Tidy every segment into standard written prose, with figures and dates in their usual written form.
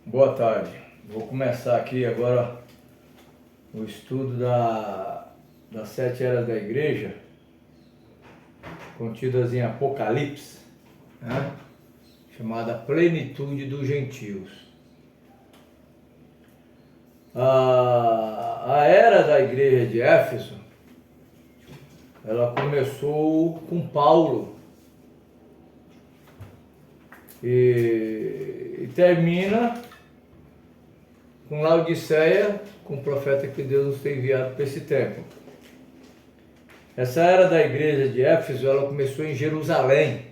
Boa tarde. Vou começar aqui agora o estudo das 7 eras da igreja, contidas em Apocalipse, né? Chamada Plenitude dos Gentios. A era da igreja de Éfeso, ela começou com Paulo e termina com Laodiceia, com o profeta que Deus nos tem enviado para esse tempo. Essa era da igreja de Éfeso, ela começou em Jerusalém,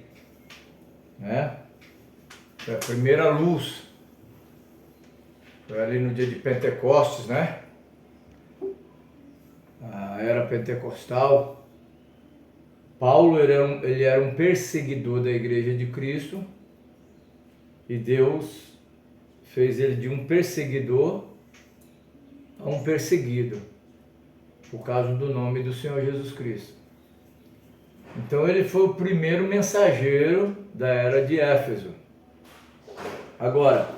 né? Foi a primeira luz. Foi ali no dia de Pentecostes, né? A era pentecostal. Paulo ele era um perseguidor da igreja de Cristo e Deus fez ele de um perseguidor a um perseguido, por causa do nome do Senhor Jesus Cristo. Então ele foi o primeiro mensageiro da era de Éfeso. Agora,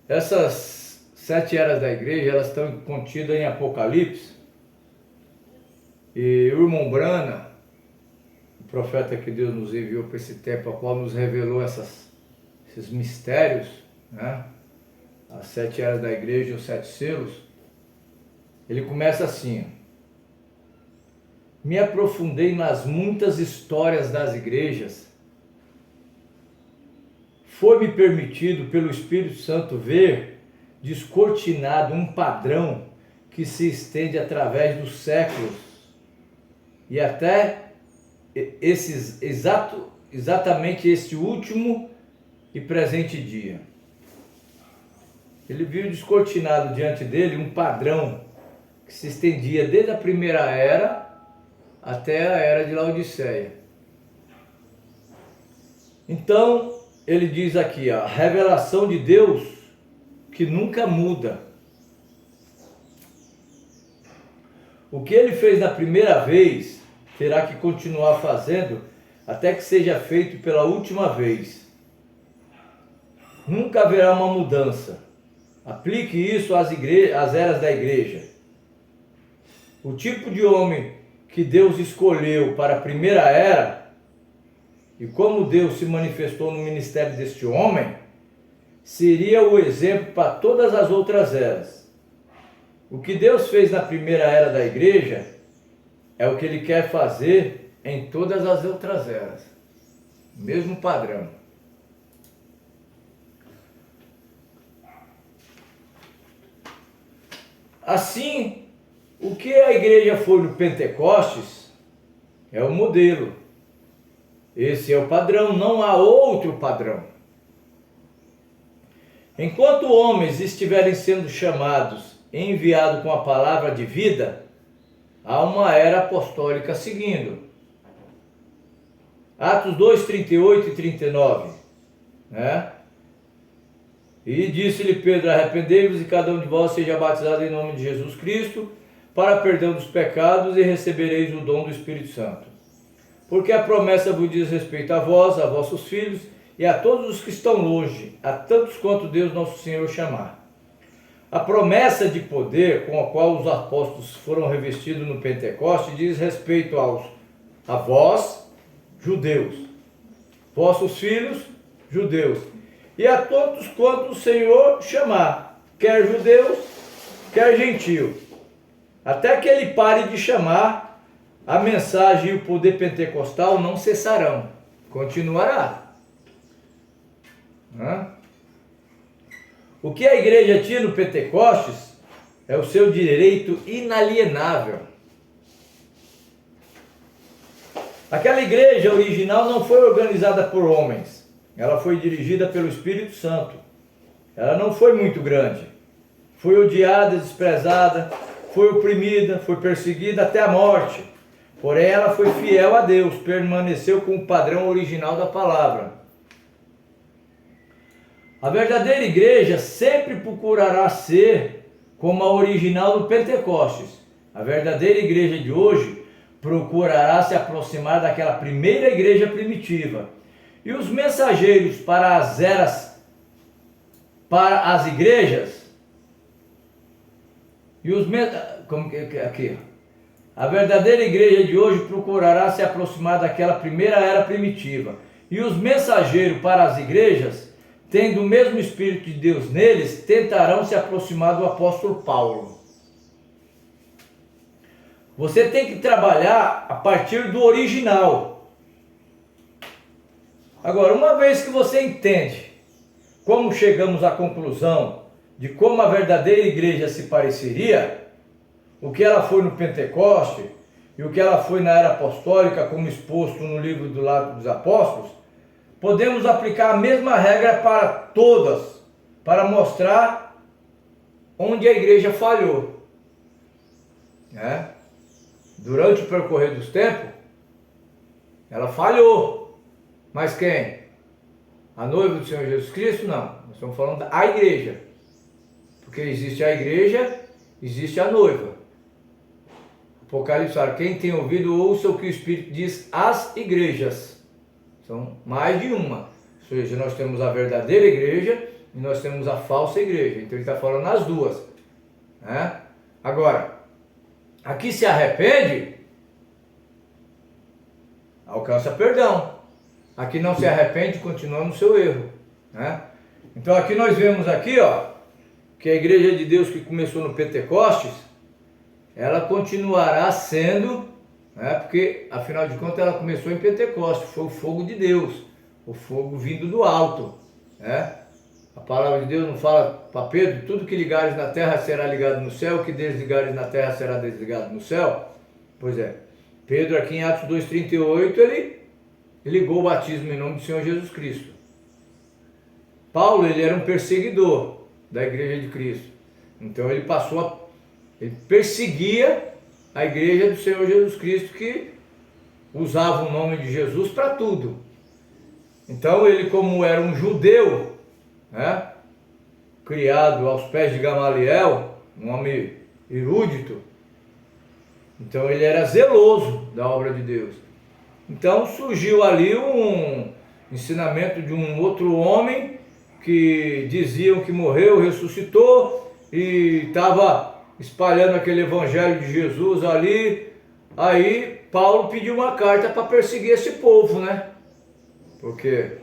essas 7 eras da igreja, elas estão contidas em Apocalipse, e o irmão Brana, o profeta que Deus nos enviou para esse tempo, a qual nos revelou esses mistérios, né? As 7 eras da igreja e os 7 selos, ele começa assim: me aprofundei nas muitas histórias das igrejas, foi-me permitido pelo Espírito Santo ver descortinado um padrão que se estende através dos séculos e até exatamente esse último e presente dia. Ele viu descortinado diante dele um padrão que se estendia desde a primeira era até a era de Laodiceia. Então, ele diz aqui, a revelação de Deus que nunca muda. O que ele fez na primeira vez, terá que continuar fazendo até que seja feito pela última vez. Nunca haverá uma mudança. Aplique isso às eras da igreja. O tipo de homem que Deus escolheu para a primeira era, e como Deus se manifestou no ministério deste homem, seria o exemplo para todas as outras eras. O que Deus fez na primeira era da igreja é o que Ele quer fazer em todas as outras eras. Mesmo padrão. Assim, o que a igreja foi no Pentecostes é o modelo. Esse é o padrão, não há outro padrão. Enquanto homens estiverem sendo chamados e enviados com a palavra de vida, há uma era apostólica seguindo. Atos 2, 38 e 39, né? E disse-lhe Pedro: arrependei-vos e cada um de vós seja batizado em nome de Jesus Cristo, para perdão dos pecados, e recebereis o dom do Espírito Santo. Porque a promessa vos diz respeito a vós, a vossos filhos, e a todos os que estão longe, a tantos quanto Deus nosso Senhor chamar. A promessa de poder com a qual os apóstolos foram revestidos no Pentecoste diz respeito a vós, judeus, vossos filhos, judeus, e a todos quanto o Senhor chamar, quer judeus, quer gentio, até que ele pare de chamar, a mensagem e o poder pentecostal não cessarão, continuará. O que a igreja tinha no Pentecostes é o seu direito inalienável. Aquela igreja original não foi organizada por homens, ela foi dirigida pelo Espírito Santo. Ela não foi muito grande, foi odiada, desprezada, foi oprimida, foi perseguida até a morte. Porém, ela foi fiel a Deus, permaneceu com o padrão original da palavra. A verdadeira igreja sempre procurará ser como a original do Pentecostes. A verdadeira igreja de hoje procurará se aproximar daquela primeira igreja primitiva. E os mensageiros para as eras para as igrejas. E os como que aqui? A verdadeira igreja de hoje procurará se aproximar daquela primeira era primitiva. E os mensageiros para as igrejas, tendo o mesmo Espírito de Deus neles, tentarão se aproximar do apóstolo Paulo. Você tem que trabalhar a partir do original. Agora, uma vez que você entende como chegamos à conclusão de como a verdadeira igreja se pareceria, o que ela foi no Pentecoste e o que ela foi na era apostólica, como exposto no livro do Atos dos Apóstolos, podemos aplicar a mesma regra para todas, para mostrar onde a igreja falhou. Durante o percorrer dos tempos, ela falhou. Mas quem? A noiva do Senhor Jesus Cristo? Não. Nós estamos falando da igreja. Porque existe a igreja, existe a noiva. Apocalipse fala, quem tem ouvido, ouça o que o Espírito diz às igrejas. São mais de uma. Ou seja, nós temos a verdadeira igreja e nós temos a falsa igreja. Então ele está falando as duas. Agora, aqui se arrepende, alcança perdão. Aqui não se arrepende, continua no seu erro. Então aqui nós vemos aqui, que a igreja de Deus que começou no Pentecostes, ela continuará sendo, porque afinal de contas ela começou em Pentecostes, foi o fogo de Deus, o fogo vindo do alto. A palavra de Deus não fala para Pedro, tudo que ligares na terra será ligado no céu, o que desligares na terra será desligado no céu? Pois é, Pedro aqui em Atos 2,38, ele ligou o batismo em nome do Senhor Jesus Cristo. Paulo, ele era um perseguidor da igreja de Cristo, então ele ele perseguia a igreja do Senhor Jesus Cristo, que usava o nome de Jesus para tudo. Então ele, como era um judeu, criado aos pés de Gamaliel, um homem erudito, então ele era zeloso da obra de Deus. Então surgiu ali um ensinamento de um outro homem que diziam que morreu, ressuscitou e estava espalhando aquele evangelho de Jesus ali. Aí Paulo pediu uma carta para perseguir esse povo, porque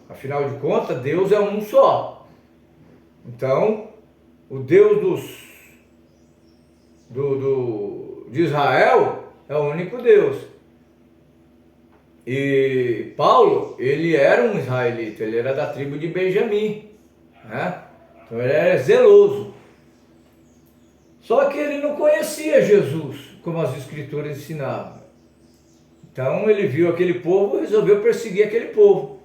afinal de contas Deus é um só. Então o Deus de Israel é o único Deus. E Paulo, ele era um israelita, ele era da tribo de Benjamim, então ele era zeloso. Só que ele não conhecia Jesus, como as escrituras ensinavam. Então ele viu aquele povo e resolveu perseguir aquele povo.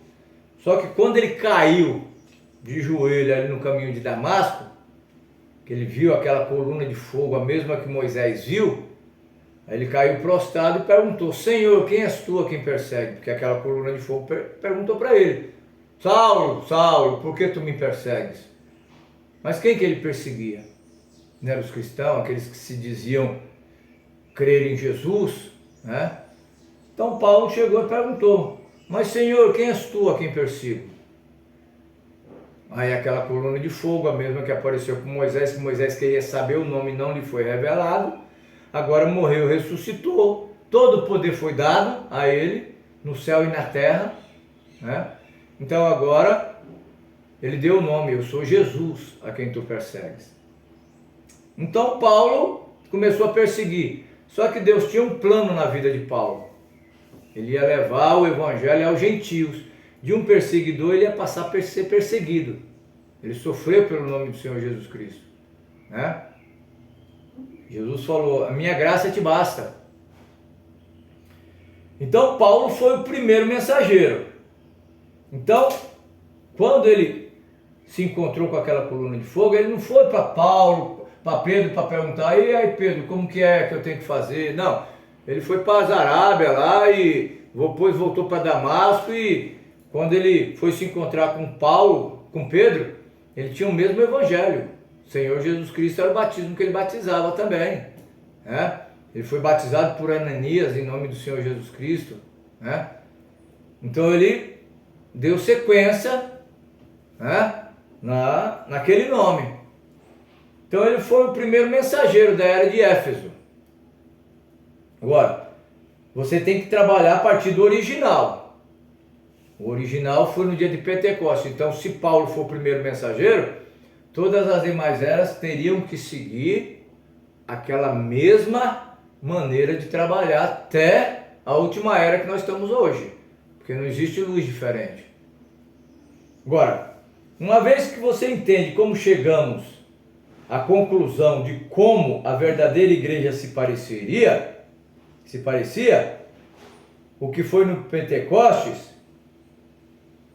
Só que quando ele caiu de joelho ali no caminho de Damasco, que ele viu aquela coluna de fogo, a mesma que Moisés viu, aí ele caiu prostrado e perguntou, Senhor, quem és tu a quem persegue? Porque aquela coluna de fogo perguntou para ele, Saulo, Saulo, por que tu me persegues? Mas quem que ele perseguia? Não eram os cristãos, aqueles que se diziam crer em Jesus, Então Paulo chegou e perguntou, mas Senhor, quem és tu a quem persigo? Aí aquela coluna de fogo, a mesma que apareceu com Moisés, que Moisés queria saber o nome, não lhe foi revelado, agora morreu, ressuscitou, todo o poder foi dado a ele, no céu e na terra, Então agora ele deu o nome, eu sou Jesus a quem tu persegues. Então Paulo começou a perseguir, só que Deus tinha um plano na vida de Paulo. Ele ia levar o evangelho aos gentios. De um perseguidor ele ia passar a ser perseguido. Ele sofreu pelo nome do Senhor Jesus Cristo. Jesus falou, a minha graça te basta. Então Paulo foi o primeiro mensageiro. Então, quando ele se encontrou com aquela coluna de fogo, ele não foi para Paulo, para Pedro, para perguntar, e aí Pedro, como que é que eu tenho que fazer? Não, ele foi para as Arábia lá e depois voltou para Damasco, e quando ele foi se encontrar com Paulo, com Pedro, ele tinha o mesmo evangelho. O Senhor Jesus Cristo era o batismo que ele batizava também. Ele foi batizado por Ananias em nome do Senhor Jesus Cristo. Então ele deu sequência naquele nome. Então ele foi o primeiro mensageiro da era de Éfeso. Agora, você tem que trabalhar a partir do original. O original foi no dia de Pentecostes. Então, se Paulo for o primeiro mensageiro, todas as demais eras teriam que seguir aquela mesma maneira de trabalhar até a última era que nós estamos hoje. Porque não existe luz diferente. Agora, uma vez que você entende como chegamos à conclusão de como a verdadeira igreja se parecia, o que foi no Pentecostes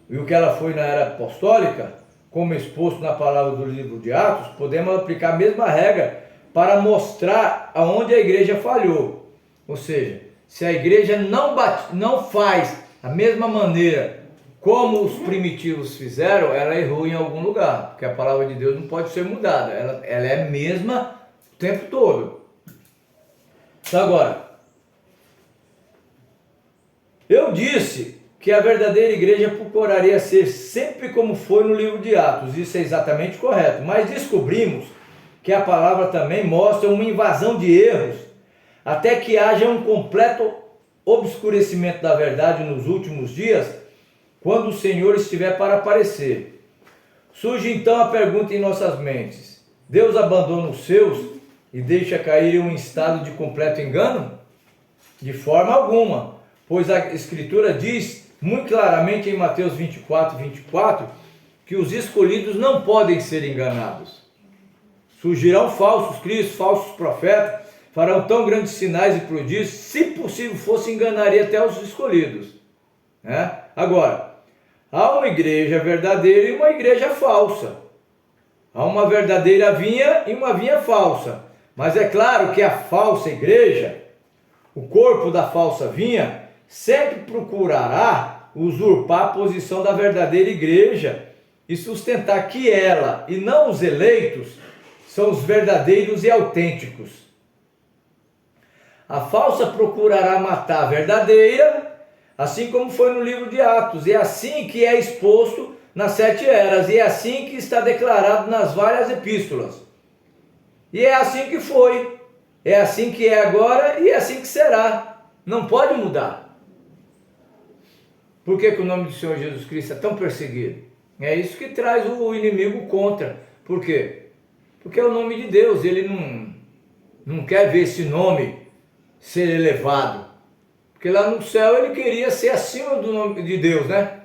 e o que ela foi na era apostólica, como exposto na palavra do livro de Atos, podemos aplicar a mesma regra para mostrar aonde a igreja falhou. Ou seja, se a igreja não faz a mesma maneira como os primitivos fizeram, ela errou em algum lugar, porque a palavra de Deus não pode ser mudada, ela é a mesma o tempo todo. Então agora, eu disse que a verdadeira igreja procuraria ser sempre como foi no livro de Atos, isso é exatamente correto, mas descobrimos que a palavra também mostra uma invasão de erros, até que haja um completo obscurecimento da verdade nos últimos dias, quando o Senhor estiver para aparecer. Surge então a pergunta em nossas mentes: Deus abandona os seus e deixa cair em um estado de completo engano? De forma alguma, pois a Escritura diz muito claramente em Mateus 24, que os escolhidos não podem ser enganados. Surgirão falsos cristos, falsos profetas, farão tão grandes sinais e prodígios, se possível fosse, enganaria até os escolhidos. Agora, há uma igreja verdadeira e uma igreja falsa. Há uma verdadeira vinha e uma vinha falsa. Mas é claro que a falsa igreja, o corpo da falsa vinha, sempre procurará usurpar a posição da verdadeira igreja e sustentar que ela, e não os eleitos, são os verdadeiros e autênticos. A falsa procurará matar a verdadeira, assim como foi no livro de Atos. É assim que é exposto nas 7 eras, e é assim que está declarado nas várias epístolas. E é assim que foi, é assim que é agora e é assim que será. Não pode mudar. Por que o nome do Senhor Jesus Cristo é tão perseguido? É isso que traz o inimigo contra. Por quê? Porque é o nome de Deus, ele não quer ver esse nome ser elevado. Porque lá no céu ele queria ser acima do nome de Deus, né?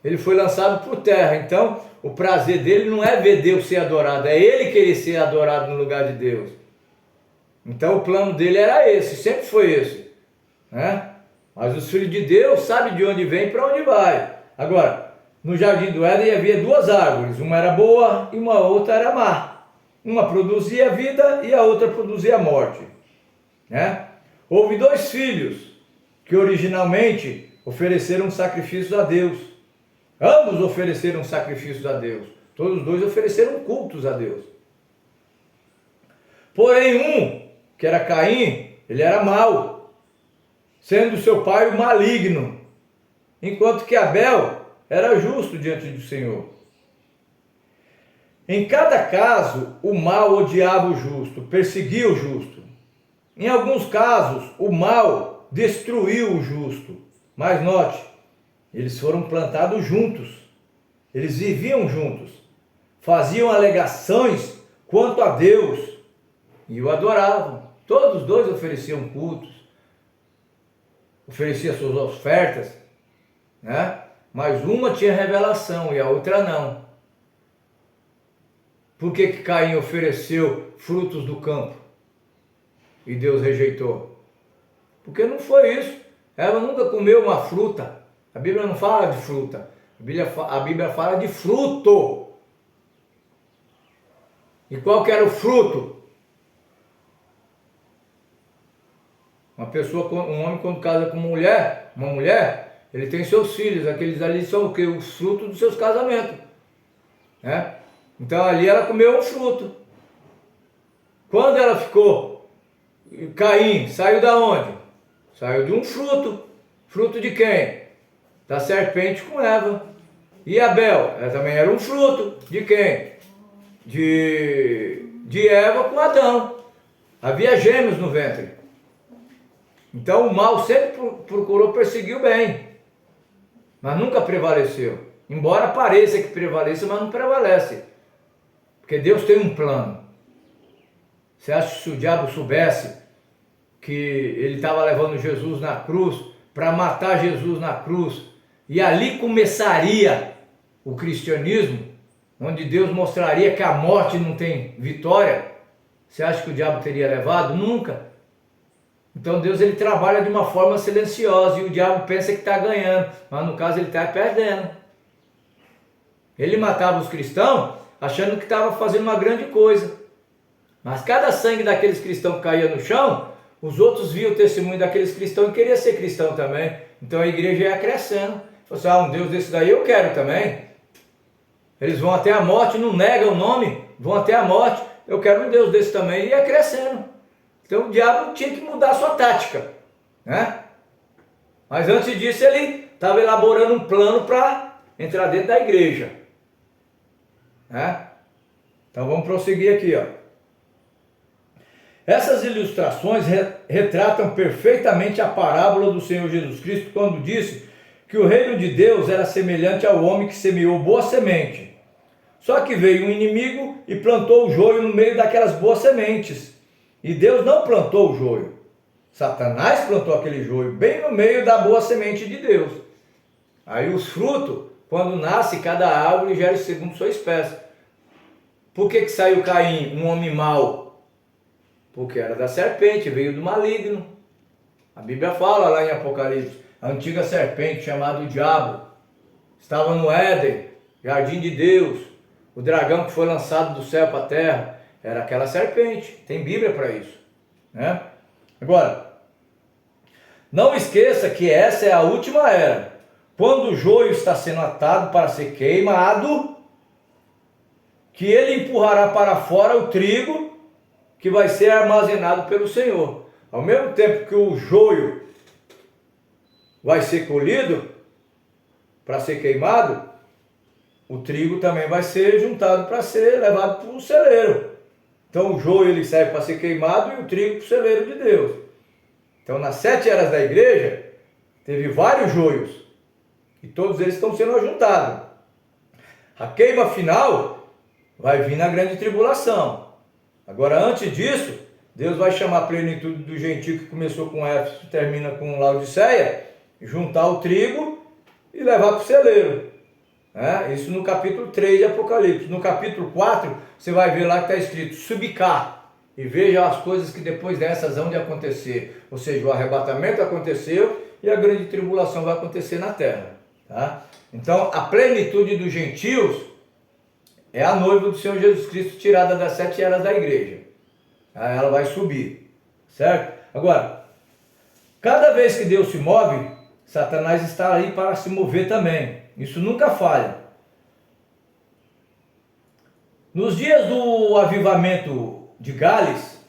Ele foi lançado por terra, então o prazer dele não é ver Deus ser adorado, é ele querer ser adorado no lugar de Deus. Então o plano dele era esse, sempre foi esse, né? Mas os filhos de Deus sabem de onde vem e para onde vai. Agora, no jardim do Éden havia 2 árvores, uma era boa e uma outra era má. Uma produzia vida e a outra produzia morte, né? Houve 2 filhos que originalmente ofereceram sacrifícios a Deus. Ambos ofereceram sacrifícios a Deus. Todos os 2 ofereceram cultos a Deus. Porém um, que era Caim, ele era mau, sendo seu pai o maligno, enquanto que Abel era justo diante do Senhor. Em cada caso, o mal odiava o justo, perseguia o justo. Em alguns casos, o mal destruiu o justo. Mas note, eles foram plantados juntos, eles viviam juntos, faziam alegações quanto a Deus e o adoravam. Todos os 2 ofereciam cultos, ofereciam suas ofertas, né? Mas uma tinha revelação e a outra não. Por que Caim ofereceu frutos do campo e Deus rejeitou? Porque não foi isso. Ela nunca comeu uma fruta. A Bíblia não fala de fruta. A Bíblia fala de fruto. E qual que era o fruto? Um homem quando casa com uma mulher, ele tem seus filhos. Aqueles ali são o quê? Os frutos dos seus casamentos, né? Então ali ela comeu um fruto. Quando ela ficou, Caim saiu da onde? Saiu de um fruto. Fruto de quem? Da serpente com Eva. E Abel, ela também era um fruto de quem? De Eva com Adão. Havia gêmeos no ventre. Então o mal sempre procurou perseguir o bem, mas nunca prevaleceu. Embora pareça que prevaleça, mas não prevalece. Porque Deus tem um plano. Você acha que se o diabo soubesse que ele estava levando Jesus na cruz, para matar Jesus na cruz, e ali começaria o cristianismo, onde Deus mostraria que a morte não tem vitória, você acha que o diabo teria levado? Nunca. Então Deus ele trabalha de uma forma silenciosa e o diabo pensa que está ganhando, mas no caso ele está perdendo. Ele matava os cristãos achando que estava fazendo uma grande coisa, mas cada sangue daqueles cristãos que caía no chão, os outros viam o testemunho daqueles cristãos e queriam ser cristão também. Então a igreja ia crescendo. Falou assim, um Deus desse daí eu quero também. Eles vão até a morte, não negam o nome, vão até a morte. Eu quero um Deus desse também. E ia crescendo. Então o diabo tinha que mudar a sua tática, né? Mas antes disso ele estava elaborando um plano para entrar dentro da igreja, né? Então vamos prosseguir aqui, ó. Essas ilustrações retratam perfeitamente a parábola do Senhor Jesus Cristo quando disse que o reino de Deus era semelhante ao homem que semeou boa semente. Só que veio um inimigo e plantou o joio no meio daquelas boas sementes. E Deus não plantou o joio. Satanás plantou aquele joio bem no meio da boa semente de Deus. Aí os frutos, quando nasce, cada árvore gera segundo sua espécie. Por que saiu Caim, um homem mau? Porque era da serpente, veio do maligno. A Bíblia fala lá em Apocalipse, a antiga serpente chamada o diabo, estava no Éden, jardim de Deus. O dragão que foi lançado do céu para a terra, era aquela serpente. Tem Bíblia para isso, né? Agora, não esqueça que essa é a última era. Quando o joio está sendo atado para ser queimado, que ele empurrará para fora o trigo, que vai ser armazenado pelo Senhor. Ao mesmo tempo que o joio vai ser colhido para ser queimado, o trigo também vai ser juntado para ser levado para o celeiro. Então o joio ele serve para ser queimado e o trigo para o celeiro de Deus. Então nas 7 eras da igreja, teve vários joios. E todos eles estão sendo ajuntados. A queima final vai vir na grande tribulação. Agora, antes disso, Deus vai chamar a plenitude do gentio que começou com Éfeso e termina com Laodiceia, juntar o trigo e levar para o celeiro. Isso no capítulo 3 de Apocalipse. No capítulo 4, você vai ver lá que está escrito, subicar, e veja as coisas que depois dessas vão de acontecer. Ou seja, o arrebatamento aconteceu e a grande tribulação vai acontecer na terra. Tá? Então, a plenitude dos gentios é a noiva do Senhor Jesus Cristo tirada das 7 eras da igreja. Ela vai subir, certo? Agora, cada vez que Deus se move, Satanás está aí para se mover também. Isso nunca falha. Nos dias do avivamento de Gales,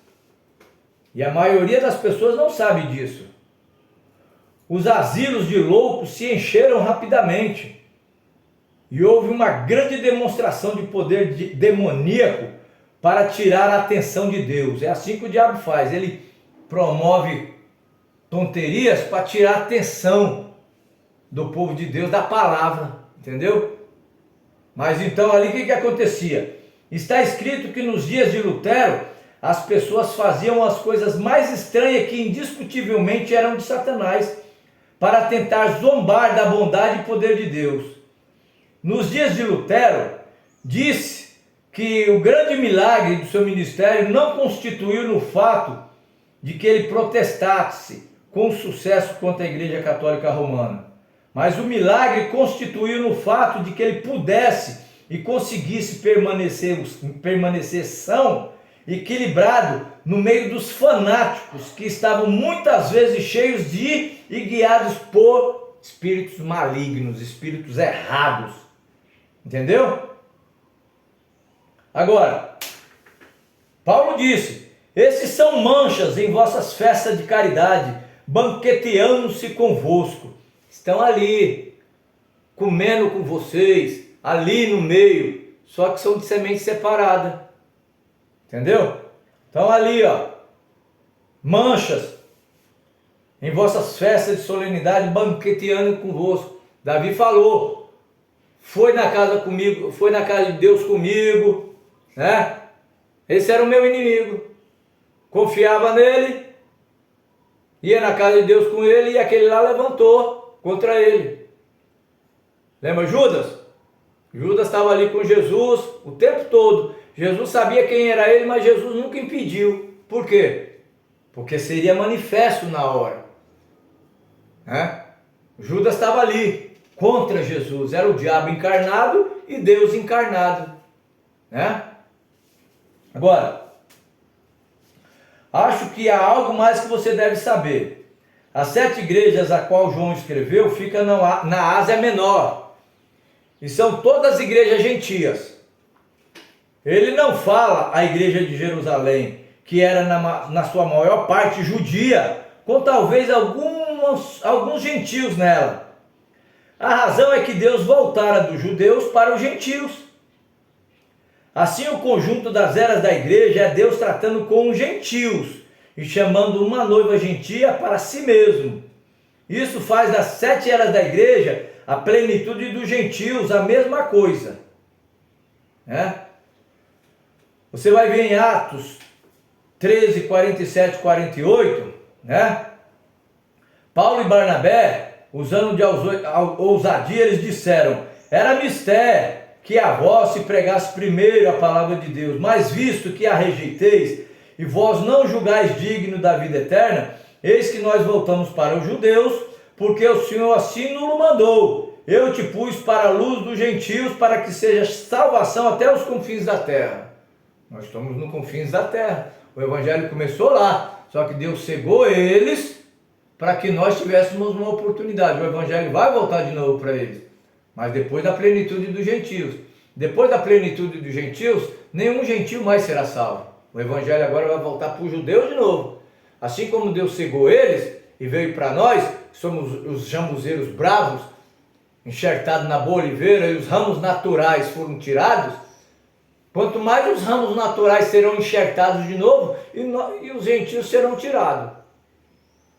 e a maioria das pessoas não sabe disso, os asilos de loucos se encheram rapidamente. E houve uma grande demonstração de poder demoníaco para tirar a atenção de Deus. É assim que o diabo faz. Ele promove tonterias para tirar a atenção do povo de Deus da palavra. Entendeu? Mas então ali o que acontecia? Está escrito que nos dias de Lutero as pessoas faziam as coisas mais estranhas que indiscutivelmente eram de Satanás para tentar zombar da bondade e poder de Deus. Nos dias de Lutero, disse que o grande milagre do seu ministério não constituiu no fato de que ele protestasse com sucesso contra a Igreja Católica Romana, mas o milagre constituiu no fato de que ele pudesse e conseguisse permanecer são, equilibrado no meio dos fanáticos que estavam muitas vezes cheios de e guiados por espíritos malignos, espíritos errados. Entendeu? Agora, Paulo disse, esses são manchas em vossas festas de caridade, banqueteando-se convosco. Estão ali. comendo com vocês, ali no meio, só que são de semente separada. Entendeu? Então ali, ó, manchas em vossas festas de solenidade, banqueteando convosco. Davi falou, foi na casa comigo, foi na casa de Deus comigo, né? Esse era o meu inimigo. Confiava nele, ia na casa de Deus com ele e aquele lá levantou contra ele. Lembra Judas? Judas estava ali com Jesus o tempo todo. Jesus sabia quem era ele, mas Jesus nunca impediu. Por quê? Porque seria manifesto na hora. Né? Judas estava ali contra Jesus. Era o diabo encarnado e Deus encarnado. Né? Agora, acho que há algo mais que você deve saber. As 7 igrejas a qual João escreveu ficam na Ásia Menor. E são todas igrejas gentias. Ele não fala a igreja de Jerusalém, que era na sua maior parte judia, com talvez alguns gentios nela. A razão é que Deus voltara dos judeus para os gentios. Assim, o conjunto das eras da igreja é Deus tratando com os gentios e chamando uma noiva gentia para si mesmo. Isso faz das 7 eras da igreja a plenitude dos gentios, a mesma coisa. Né? Você vai ver em Atos 13, 47, 48, né? Paulo e Barnabé, usando de ousadia, eles disseram: era mistério que a vós se pregasse primeiro a palavra de Deus, mas visto que a rejeiteis e vós não julgais digno da vida eterna, eis que nós voltamos para os judeus, porque o Senhor assim nos mandou. Eu te pus para a luz dos gentios, para que seja salvação até os confins da terra. Nós estamos nos confins da terra. O evangelho começou lá, só que Deus cegou eles para que nós tivéssemos uma oportunidade. O evangelho vai voltar de novo para eles, mas depois da plenitude dos gentios. Depois da plenitude dos gentios, nenhum gentio mais será salvo. O evangelho agora vai voltar para os judeus de novo. Assim como Deus cegou eles e veio para nós, que somos os jambuzeiros bravos, enxertados na boa oliveira, e os ramos naturais foram tirados, quanto mais os ramos naturais serão enxertados de novo, e os gentios serão tirados.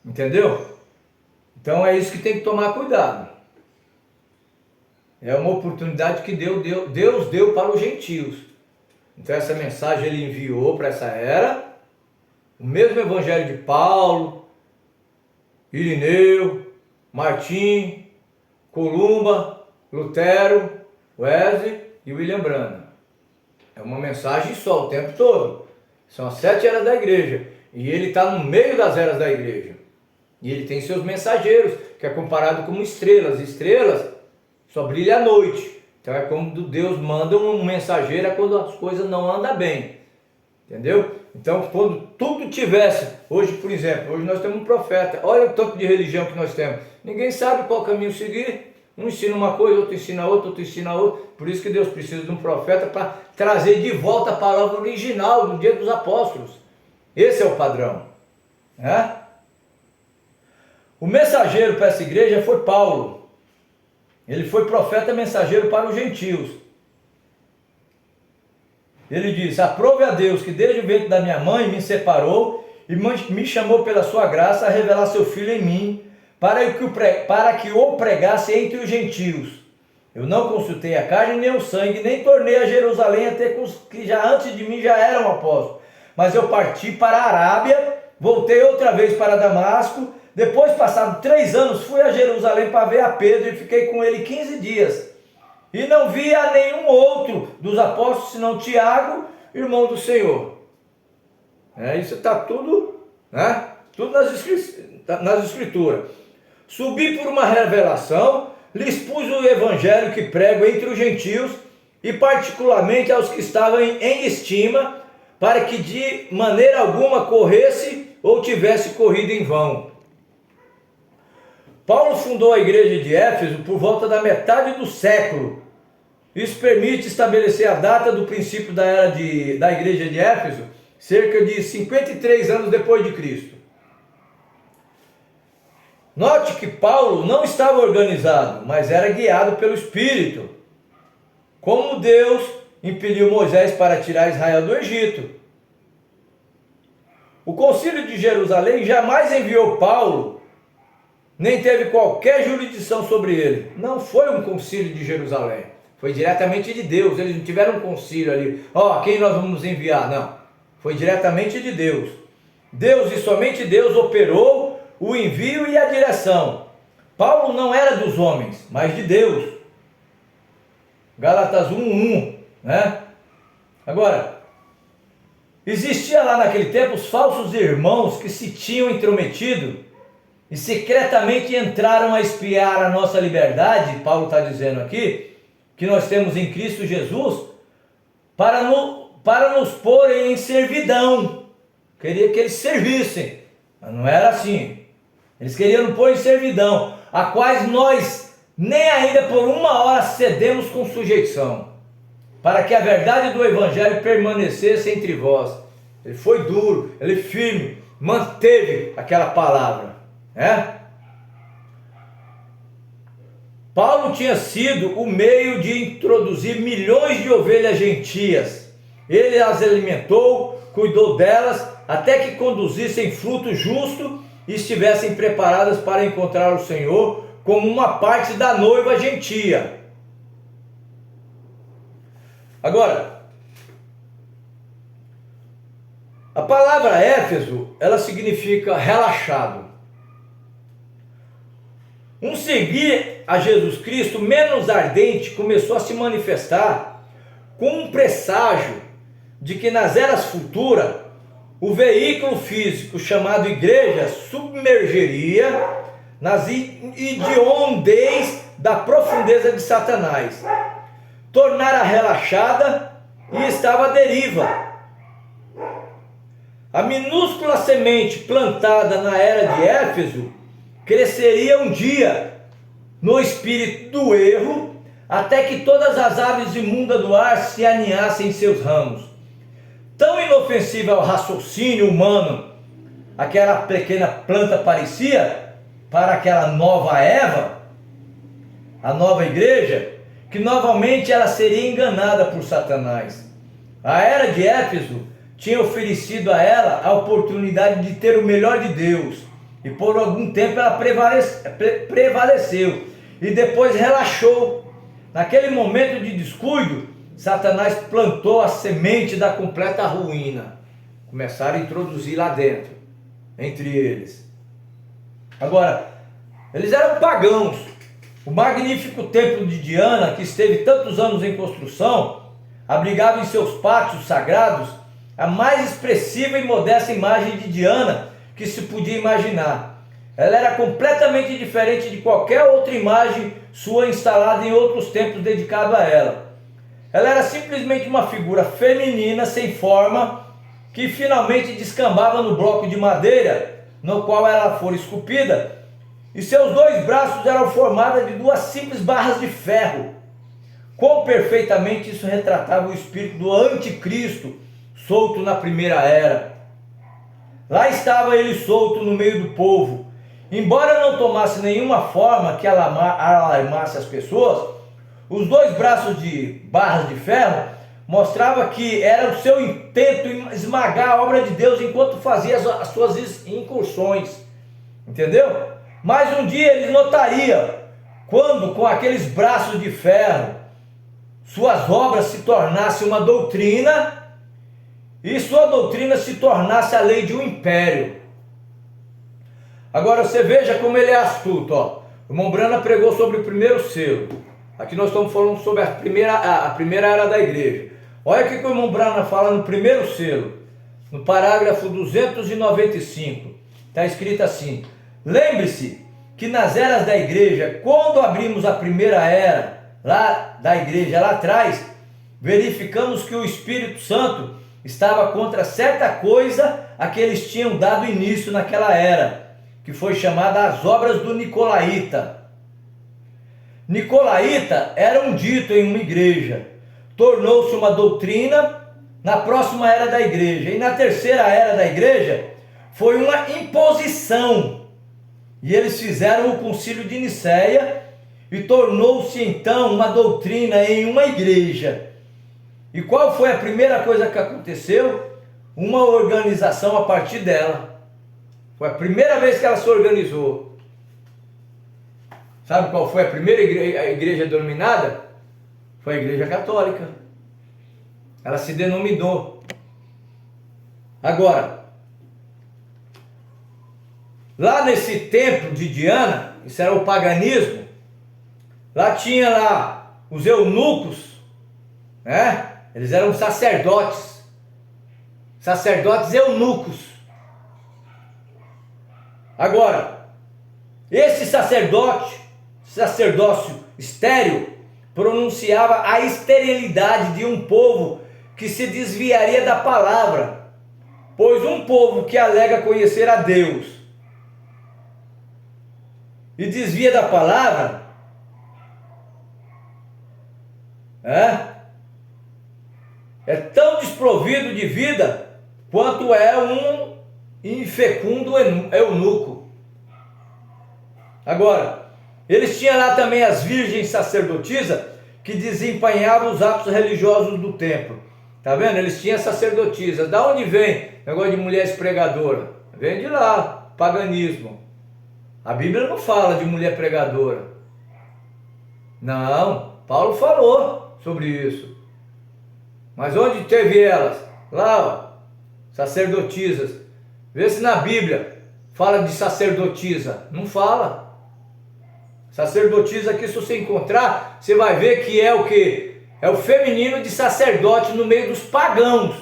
Entendeu? Então é isso que tem que tomar cuidado. É uma oportunidade que Deus deu para os gentios. Então essa mensagem ele enviou para essa era, o mesmo evangelho de Paulo, Irineu, Martim, Columba, Lutero, Wesley e William Branham. É uma mensagem só o tempo todo. São as 7 eras da igreja. E ele está no meio das eras da igreja. E ele tem seus mensageiros, que é comparado como estrelas. Estrelas só brilham à noite. Então é como Deus manda um mensageiro quando as coisas não andam bem. Entendeu? Então quando tudo tivesse, hoje por exemplo, hoje nós temos um profeta. Olha o tanto de religião que nós temos. Ninguém sabe qual caminho seguir. Um ensina uma coisa, outro ensina outra, outro ensina outra. Por isso que Deus precisa de um profeta para trazer de volta a palavra original do dia dos apóstolos. Esse é o padrão. Né? O mensageiro para essa igreja foi Paulo. Ele foi profeta mensageiro para os gentios. Ele disse: aprove a Deus que desde o ventre da minha mãe me separou e me chamou pela sua graça a revelar seu filho em mim, para que o pregasse entre os gentios. Eu não consultei a carne nem o sangue, nem tornei a Jerusalém até com os que já antes de mim já eram apóstolos. Mas eu parti para a Arábia, voltei outra vez para Damasco. Depois, passados 3 anos, fui a Jerusalém para ver a Pedro e fiquei com ele 15 dias. E não vi a nenhum outro dos apóstolos, senão Tiago, irmão do Senhor. Isso está tudo, né? Tudo nas escrituras. Subi por uma revelação, lhes pus o evangelho que prego entre os gentios, e particularmente aos que estavam em estima, para que de maneira alguma corresse ou tivesse corrido em vão. Paulo fundou a igreja de Éfeso por volta da metade do século. Isso permite estabelecer a data do princípio da era da igreja de Éfeso, cerca de 53 anos depois de Cristo. Note que Paulo não estava organizado, mas era guiado pelo Espírito. Como Deus impeliu Moisés para tirar Israel do Egito. O Concílio de Jerusalém jamais enviou Paulo, nem teve qualquer jurisdição sobre ele. Não foi um concílio de Jerusalém, foi diretamente de Deus. Eles não tiveram um concílio ali, quem nós vamos enviar? Não, foi diretamente de Deus. Deus e somente Deus operou o envio e a direção. Paulo não era dos homens, mas de Deus. Gálatas 1:1, né? Agora, existia lá naquele tempo os falsos irmãos que se tinham intrometido e secretamente entraram a espiar a nossa liberdade. Paulo está dizendo aqui que nós temos em Cristo Jesus para nos pôr em servidão. Queria que eles servissem, mas não era assim. Eles queriam nos pôr em servidão, a quais nós nem ainda por uma hora cedemos com sujeição, para que a verdade do Evangelho permanecesse entre vós. Ele foi duro, ele firme, manteve aquela palavra, né? Paulo tinha sido o meio de introduzir milhões de ovelhas gentias. Ele as alimentou, cuidou delas, até que conduzissem fruto justo e estivessem preparadas para encontrar o Senhor como uma parte da noiva gentia. Agora, a palavra Éfeso, ela significa relaxado. Um seguir a Jesus Cristo menos ardente começou a se manifestar com um presságio de que nas eras futuras o veículo físico chamado igreja submergeria nas hediondez da profundeza de Satanás, tornara relaxada e estava à deriva. A minúscula semente plantada na era de Éfeso cresceria um dia no espírito do erro, até que todas as aves imundas do ar se aninhassem em seus ramos. Tão inofensiva ao raciocínio humano aquela pequena planta parecia para aquela nova Eva, a nova igreja, que novamente ela seria enganada por Satanás. A era de Éfeso tinha oferecido a ela a oportunidade de ter o melhor de Deus, e por algum tempo ela prevaleceu e depois relaxou. Naquele momento de descuido, Satanás plantou a semente da completa ruína. Começaram a introduzir lá dentro, entre eles. Agora, eles eram pagãos. O magnífico templo de Diana, que esteve tantos anos em construção, abrigava em seus pátios sagrados a mais expressiva e modesta imagem de Diana que se podia imaginar. Ela era completamente diferente de qualquer outra imagem sua instalada em outros templos dedicados a ela. Ela era simplesmente uma figura feminina sem forma, que finalmente descambava no bloco de madeira no qual ela fora esculpida, e seus dois braços eram formados de duas simples barras de ferro. Quão perfeitamente isso retratava o espírito do anticristo solto na primeira era. Lá estava ele solto no meio do povo. Embora não tomasse nenhuma forma que alarmasse as pessoas, os dois braços de barras de ferro mostrava que era o seu intento em esmagar a obra de Deus enquanto fazia as suas incursões. Entendeu? Mas um dia eles notariam, quando com aqueles braços de ferro suas obras se tornassem uma doutrina, e sua doutrina se tornasse a lei de um império. Agora você veja como ele é astuto. O irmão Brana pregou sobre o primeiro selo. Aqui nós estamos falando sobre a primeira era da igreja. Olha o que o irmão Brana fala no primeiro selo, no parágrafo 295. Está escrito assim: lembre-se que nas eras da igreja, quando abrimos a primeira era lá da igreja lá atrás, verificamos que o Espírito Santo estava contra certa coisa a que eles tinham dado início naquela era, que foi chamada as obras do Nicolaíta. Nicolaíta era um dito em uma igreja, tornou-se uma doutrina na próxima era da igreja, e na terceira era da igreja foi uma imposição. E eles fizeram o concílio de Nicéia e tornou-se então uma doutrina em uma igreja. E qual foi a primeira coisa que aconteceu? Uma organização a partir dela. Foi a primeira vez que ela se organizou. Sabe qual foi a primeira igreja denominada? Foi a Igreja Católica. Ela se denominou. Agora, lá nesse templo de Diana, isso era o paganismo, lá tinha lá os eunucos, né? Eles eram sacerdotes eunucos. Agora, esse sacerdócio estéril, pronunciava a esterilidade de um povo que se desviaria da palavra, pois um povo que alega conhecer a Deus e desvia da palavra, é tão desprovido de vida quanto é um infecundo eunuco. Agora, eles tinham lá também as virgens sacerdotisas que desempenhavam os atos religiosos do templo. Tá vendo? Eles tinham sacerdotisas. Da onde vem o negócio de mulheres pregadoras? Vem de lá, paganismo. A Bíblia não fala de mulher pregadora. Não, Paulo falou sobre isso. Mas onde teve elas? Lá, ó, sacerdotisas. Vê se na Bíblia fala de sacerdotisa. Não fala. Sacerdotisa aqui, se você encontrar, você vai ver que é o quê? É o feminino de sacerdote no meio dos pagãos.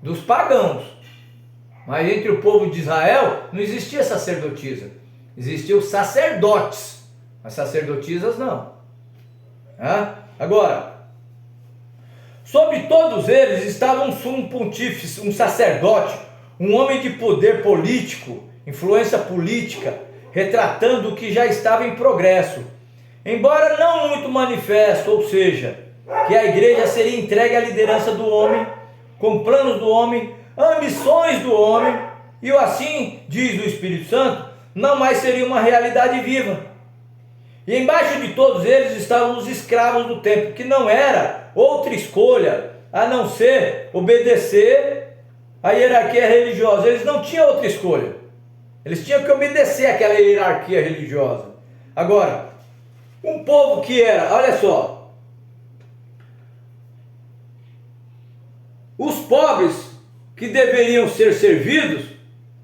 Dos pagãos. Mas entre o povo de Israel não existia sacerdotisa. Existiam sacerdotes. Mas sacerdotisas não. Agora, sobre todos eles estava um sumo pontífice, um sacerdote, um homem de poder político, influência política, retratando o que já estava em progresso, embora não muito manifesto, ou seja, que a igreja seria entregue à liderança do homem, com planos do homem, ambições do homem, e assim, diz o Espírito Santo, não mais seria uma realidade viva. E embaixo de todos eles estavam os escravos do templo, que não era outra escolha a não ser obedecer à hierarquia religiosa. Eles não tinham outra escolha. Eles tinham que obedecer àquela hierarquia religiosa. Agora, um povo que era, olha só, os pobres que deveriam ser servidos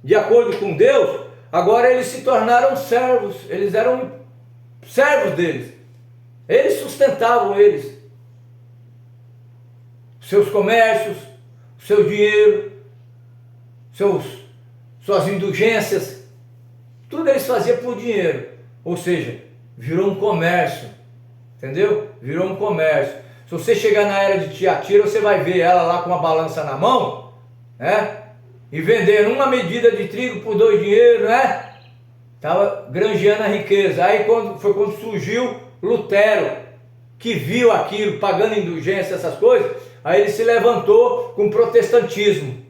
de acordo com Deus, agora eles se tornaram servos, eles eram servos deles. Eles sustentavam eles. Seus comércios, seu dinheiro, suas indulgências, tudo eles faziam por dinheiro, ou seja, virou um comércio, entendeu? Virou um comércio. Se você chegar na era de Tiatira, você vai ver ela lá com uma balança na mão, né? E vendendo uma medida de trigo por 2 dinheiros, né? Estava granjeando a riqueza. Aí foi quando surgiu Lutero, que viu aquilo, pagando indulgência, essas coisas, aí ele se levantou com o protestantismo.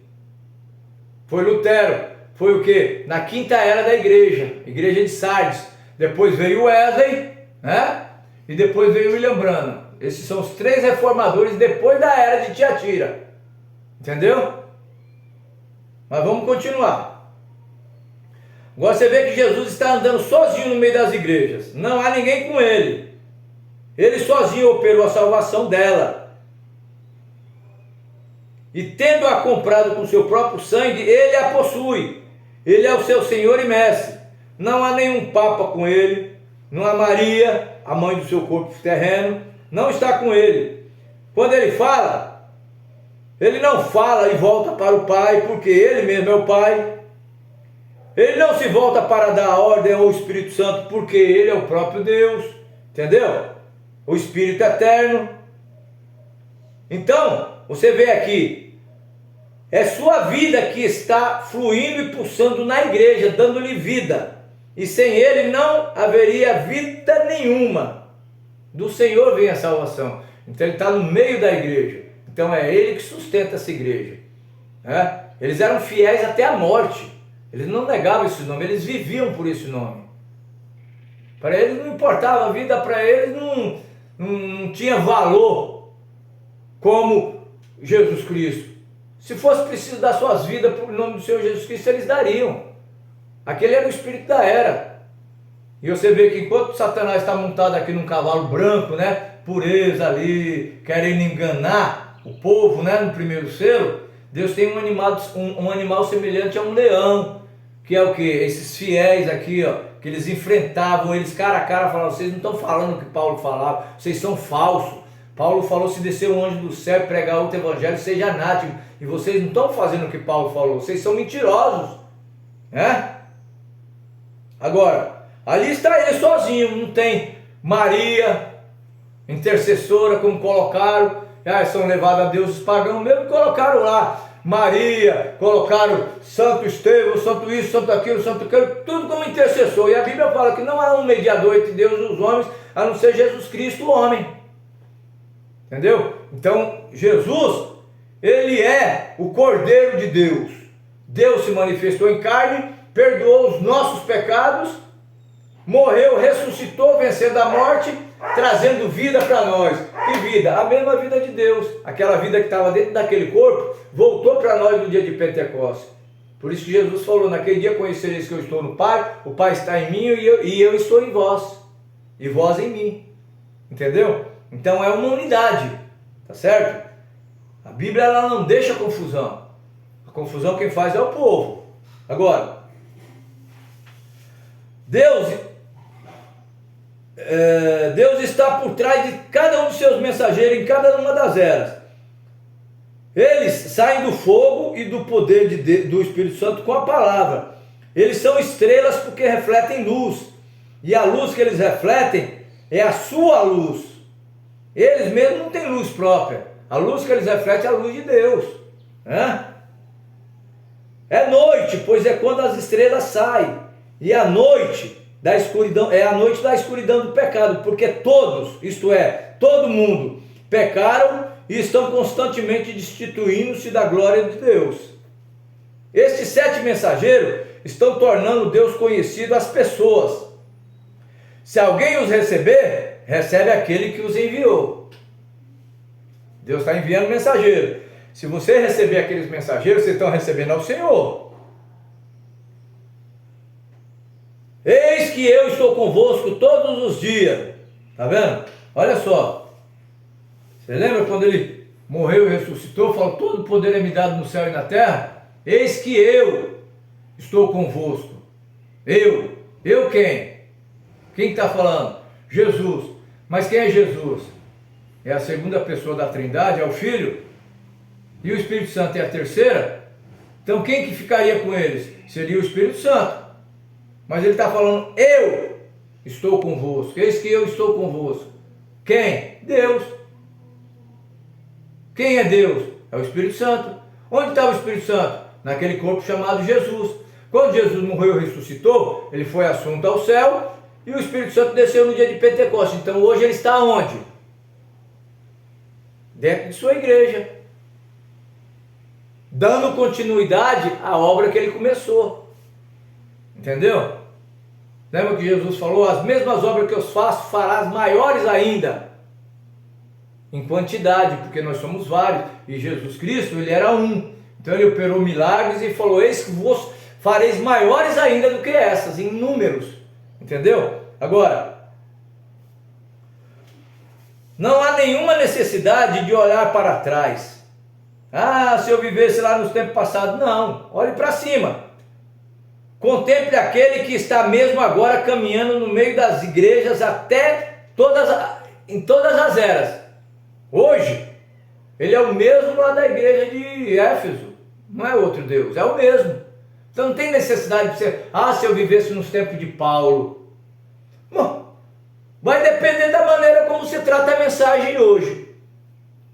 Foi Lutero. Foi o que? Na 5ª era da igreja de Sardes. Depois veio Wesley, né? E depois veio William Branham. Esses são os 3 reformadores depois da era de Tiatira. Entendeu? Mas vamos continuar. Agora você vê que Jesus está andando sozinho no meio das igrejas. Não há ninguém com ele. Ele sozinho operou a salvação dela. E tendo-a comprado com seu próprio sangue, ele a possui. Ele é o seu Senhor e Mestre. Não há nenhum papa com ele. Não há Maria, a mãe do seu corpo terreno, não está com ele. Quando ele fala, ele não fala e volta para o Pai, porque ele mesmo é o Pai. Ele não se volta para dar ordem ao Espírito Santo, porque ele é o próprio Deus. Entendeu? O Espírito eterno. Então, você vê aqui, é sua vida que está fluindo e pulsando na igreja, dando-lhe vida. E sem ele não haveria vida nenhuma. Do Senhor vem a salvação. Então ele está no meio da igreja. Então é ele que sustenta essa igreja. Eles eram fiéis até a morte. Eles não negavam esse nome, eles viviam por esse nome. Para eles não importava, a vida para eles não tinha valor como Jesus Cristo. Se fosse preciso dar suas vidas por nome do Senhor Jesus Cristo, eles dariam. Aquele era o espírito da era. E você vê que enquanto Satanás está montado aqui num cavalo branco, né, pureza ali, querendo enganar o povo, né, no primeiro selo, Deus tem um animal semelhante a um leão, que é o que? Esses fiéis aqui, ó, que eles enfrentavam eles cara a cara, falavam: vocês não estão falando o que Paulo falava, vocês são falsos. Paulo falou: se descer um anjo do céu e pregar outro evangelho, seja anátema. E vocês não estão fazendo o que Paulo falou, vocês são mentirosos, né? Agora, ali está ele sozinho, não tem Maria, intercessora, como colocaram, são levados a deuses pagãos, mesmo colocaram lá Maria, colocaram Santo Estevão, Santo isso, Santo aquilo, tudo como intercessor. E a Bíblia fala que não há um mediador entre Deus e os homens, a não ser Jesus Cristo, o homem. Entendeu? Então, Jesus, ele é o Cordeiro de Deus. Deus se manifestou em carne, perdoou os nossos pecados, morreu, ressuscitou, vencendo a morte, trazendo vida para nós. Que vida? A mesma vida de Deus. Aquela vida que estava dentro daquele corpo, voltou para nós no dia de Pentecostes. Por isso que Jesus falou: naquele dia conhecereis que eu estou no Pai, o Pai está em mim e eu estou em vós, e vós em mim. Entendeu? Então é uma unidade, tá certo? A Bíblia, ela não deixa confusão. A confusão quem faz é o povo. Agora, Deus está por trás de cada um dos seus mensageiros em cada uma das eras. Eles saem do fogo e do poder do Espírito Santo com a palavra. Eles são estrelas porque refletem luz. E a luz que eles refletem é a sua luz. Eles mesmos não têm luz própria. A luz que eles refletem é a luz de Deus. É noite, pois é quando as estrelas saem. E a noite da escuridão é a noite da escuridão do pecado, porque todos, isto é, todo mundo, pecaram e estão constantemente destituindo-se da glória de Deus. Estes 7 mensageiros estão tornando Deus conhecido às pessoas. Se alguém os receber, recebe aquele que os enviou. Deus está enviando mensageiro. Se você receber aqueles mensageiros, vocês estão recebendo ao Senhor. Eis que eu estou convosco todos os dias. Está vendo? Olha só. Você lembra quando ele morreu e ressuscitou? Falou: todo poder é me dado no céu e na terra. Eis que eu estou convosco. Eu quem? Quem está falando? Jesus. Mas quem é Jesus? É a segunda pessoa da Trindade, é o Filho. E o Espírito Santo é a terceira. Então quem que ficaria com eles? Seria o Espírito Santo. Mas ele está falando: eu estou convosco. Eis que eu estou convosco. Quem? Deus. Quem é Deus? É o Espírito Santo. Onde estava o Espírito Santo? Naquele corpo chamado Jesus. Quando Jesus morreu e ressuscitou, ele foi assunto ao céu e o Espírito Santo desceu no dia de Pentecostes. Então hoje ele está onde? Dentro de sua igreja, dando continuidade à obra que ele começou. Entendeu? Lembra que Jesus falou: as mesmas obras que eu faço, farás maiores ainda. Em quantidade, porque nós somos vários. E Jesus Cristo, ele era um. Então ele operou milagres e falou: eis que vos fareis maiores ainda do que essas, em números. Entendeu? Agora, não há nenhuma necessidade de olhar para trás. Se eu vivesse lá nos tempos passados. Não, olhe para cima. Contemple aquele que está mesmo agora caminhando no meio das igrejas em todas as eras. Hoje, ele é o mesmo lá da igreja de Éfeso. Não é outro Deus, é o mesmo. Então não tem necessidade de ser: se eu vivesse nos tempos de Paulo. Bom, vai depender da maneira como você trata a mensagem hoje.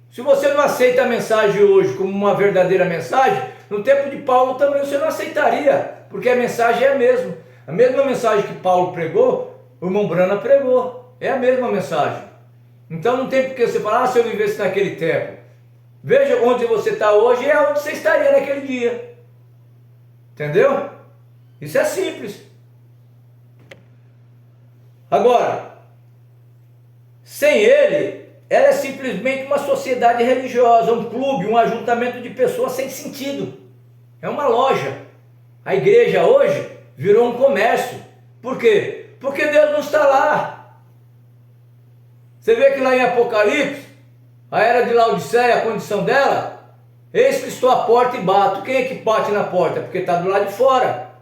Se você não aceita a mensagem hoje como uma verdadeira mensagem, no tempo de Paulo também você não aceitaria, porque a mensagem é a mesma. A mesma mensagem que Paulo pregou, o irmão Branham pregou. É a mesma mensagem. Então não tem porque você falar: se eu vivesse naquele tempo. Veja onde você está hoje e é onde você estaria naquele dia. Entendeu? Isso é simples. Agora, sem ele, ela é simplesmente uma sociedade religiosa, um clube, um ajuntamento de pessoas sem sentido. É uma loja. A igreja hoje virou um comércio. Por quê? Porque Deus não está lá. Você vê que lá em Apocalipse, a era de Laodiceia, a condição dela, eis que estou à porta e bato. Quem é que bate na porta? Porque está do lado de fora.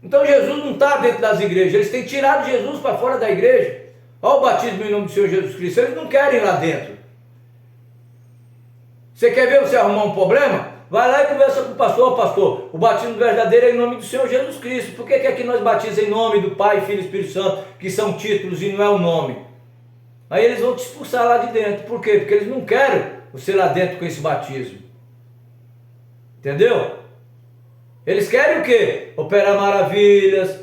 Então Jesus não está dentro das igrejas, eles têm tirado Jesus para fora da igreja. Olha o batismo em nome do Senhor Jesus Cristo, eles não querem ir lá dentro. Você quer ver você arrumar um problema? Vai lá e conversa com o pastor. Pastor, o batismo verdadeiro é em nome do Senhor Jesus Cristo. Por que aqui nós batizamos em nome do Pai, Filho e Espírito Santo, que são títulos e não é o nome? Aí eles vão te expulsar lá de dentro. Por quê? Porque eles não querem você lá dentro com esse batismo. Entendeu? Eles querem o quê? Operar maravilhas,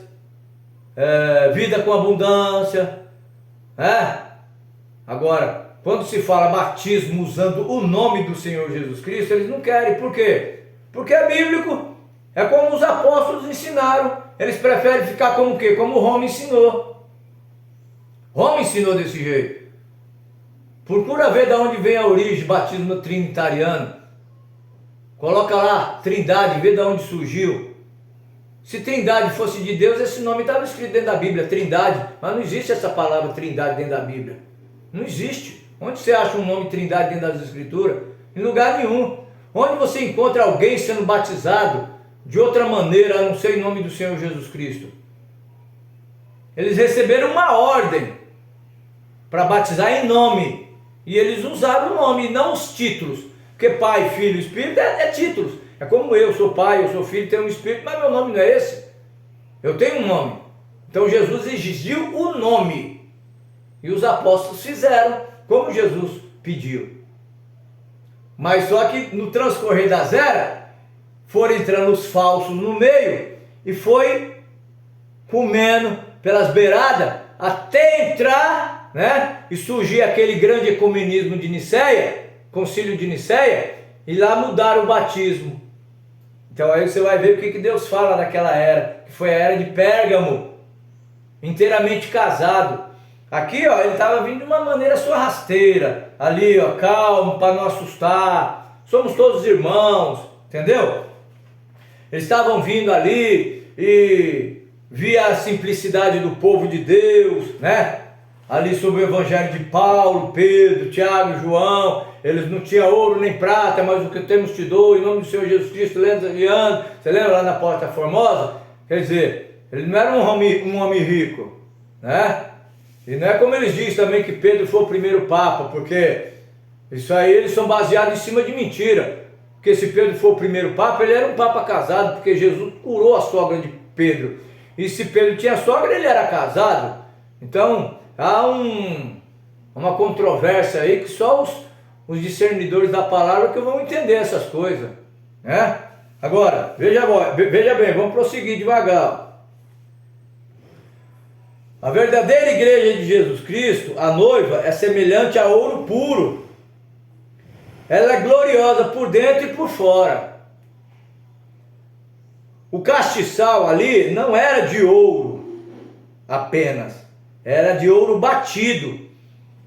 vida com abundância. Agora, quando se fala batismo usando o nome do Senhor Jesus Cristo, eles não querem. Por quê? Porque é bíblico. É como os apóstolos ensinaram. Eles preferem ficar como o quê? Como Roma ensinou. Roma ensinou desse jeito. Procura ver de onde vem a origem, batismo trinitariano. Coloca lá, Trindade, vê de onde surgiu. Se Trindade fosse de Deus, esse nome estava escrito dentro da Bíblia, Trindade. Mas não existe essa palavra Trindade dentro da Bíblia. Não existe. Onde você acha um nome Trindade dentro das Escrituras? Em lugar nenhum. Onde você encontra alguém sendo batizado de outra maneira, a não ser em nome do Senhor Jesus Cristo? Eles receberam uma ordem para batizar em nome. E eles usaram o nome, não os títulos. Porque Pai, Filho e Espírito é títulos. É como eu sou pai, eu sou filho, tenho um espírito, mas meu nome não é esse. Eu tenho um nome. Então Jesus exigiu o nome. E os apóstolos fizeram como Jesus pediu. Mas só que no transcorrer das eras, foram entrando os falsos no meio e foi comendo pelas beiradas até entrar, e surgir aquele grande ecumenismo de Nicéia, concílio de Nicéia, e lá mudaram o batismo. Então aí você vai ver o que Deus fala daquela era, que foi a era de Pérgamo, inteiramente casado. Aqui ele estava vindo de uma maneira só rasteira, ali calmo, para não assustar, somos todos irmãos, entendeu? Eles estavam vindo ali e via a simplicidade do povo de Deus, ali sobre o evangelho de Paulo, Pedro, Tiago, João. Eles não tinham ouro nem prata, mas o que temos te dou, em nome do Senhor Jesus Cristo, Leandro. Você lembra lá na Porta Formosa? Quer dizer, ele não era um homem rico, E não é como eles dizem também que Pedro foi o primeiro Papa, porque isso aí eles são baseados em cima de mentira. Porque se Pedro foi o primeiro Papa, ele era um Papa casado, porque Jesus curou a sogra de Pedro. E se Pedro tinha sogra, ele era casado. Então, há uma controvérsia aí que só os discernidores da palavra que vão entender essas coisas, Agora, veja bem, vamos prosseguir devagar. A verdadeira igreja de Jesus Cristo, a noiva, é semelhante a ouro puro. Ela é gloriosa por dentro e por fora. O castiçal ali não era de ouro apenas, era de ouro batido,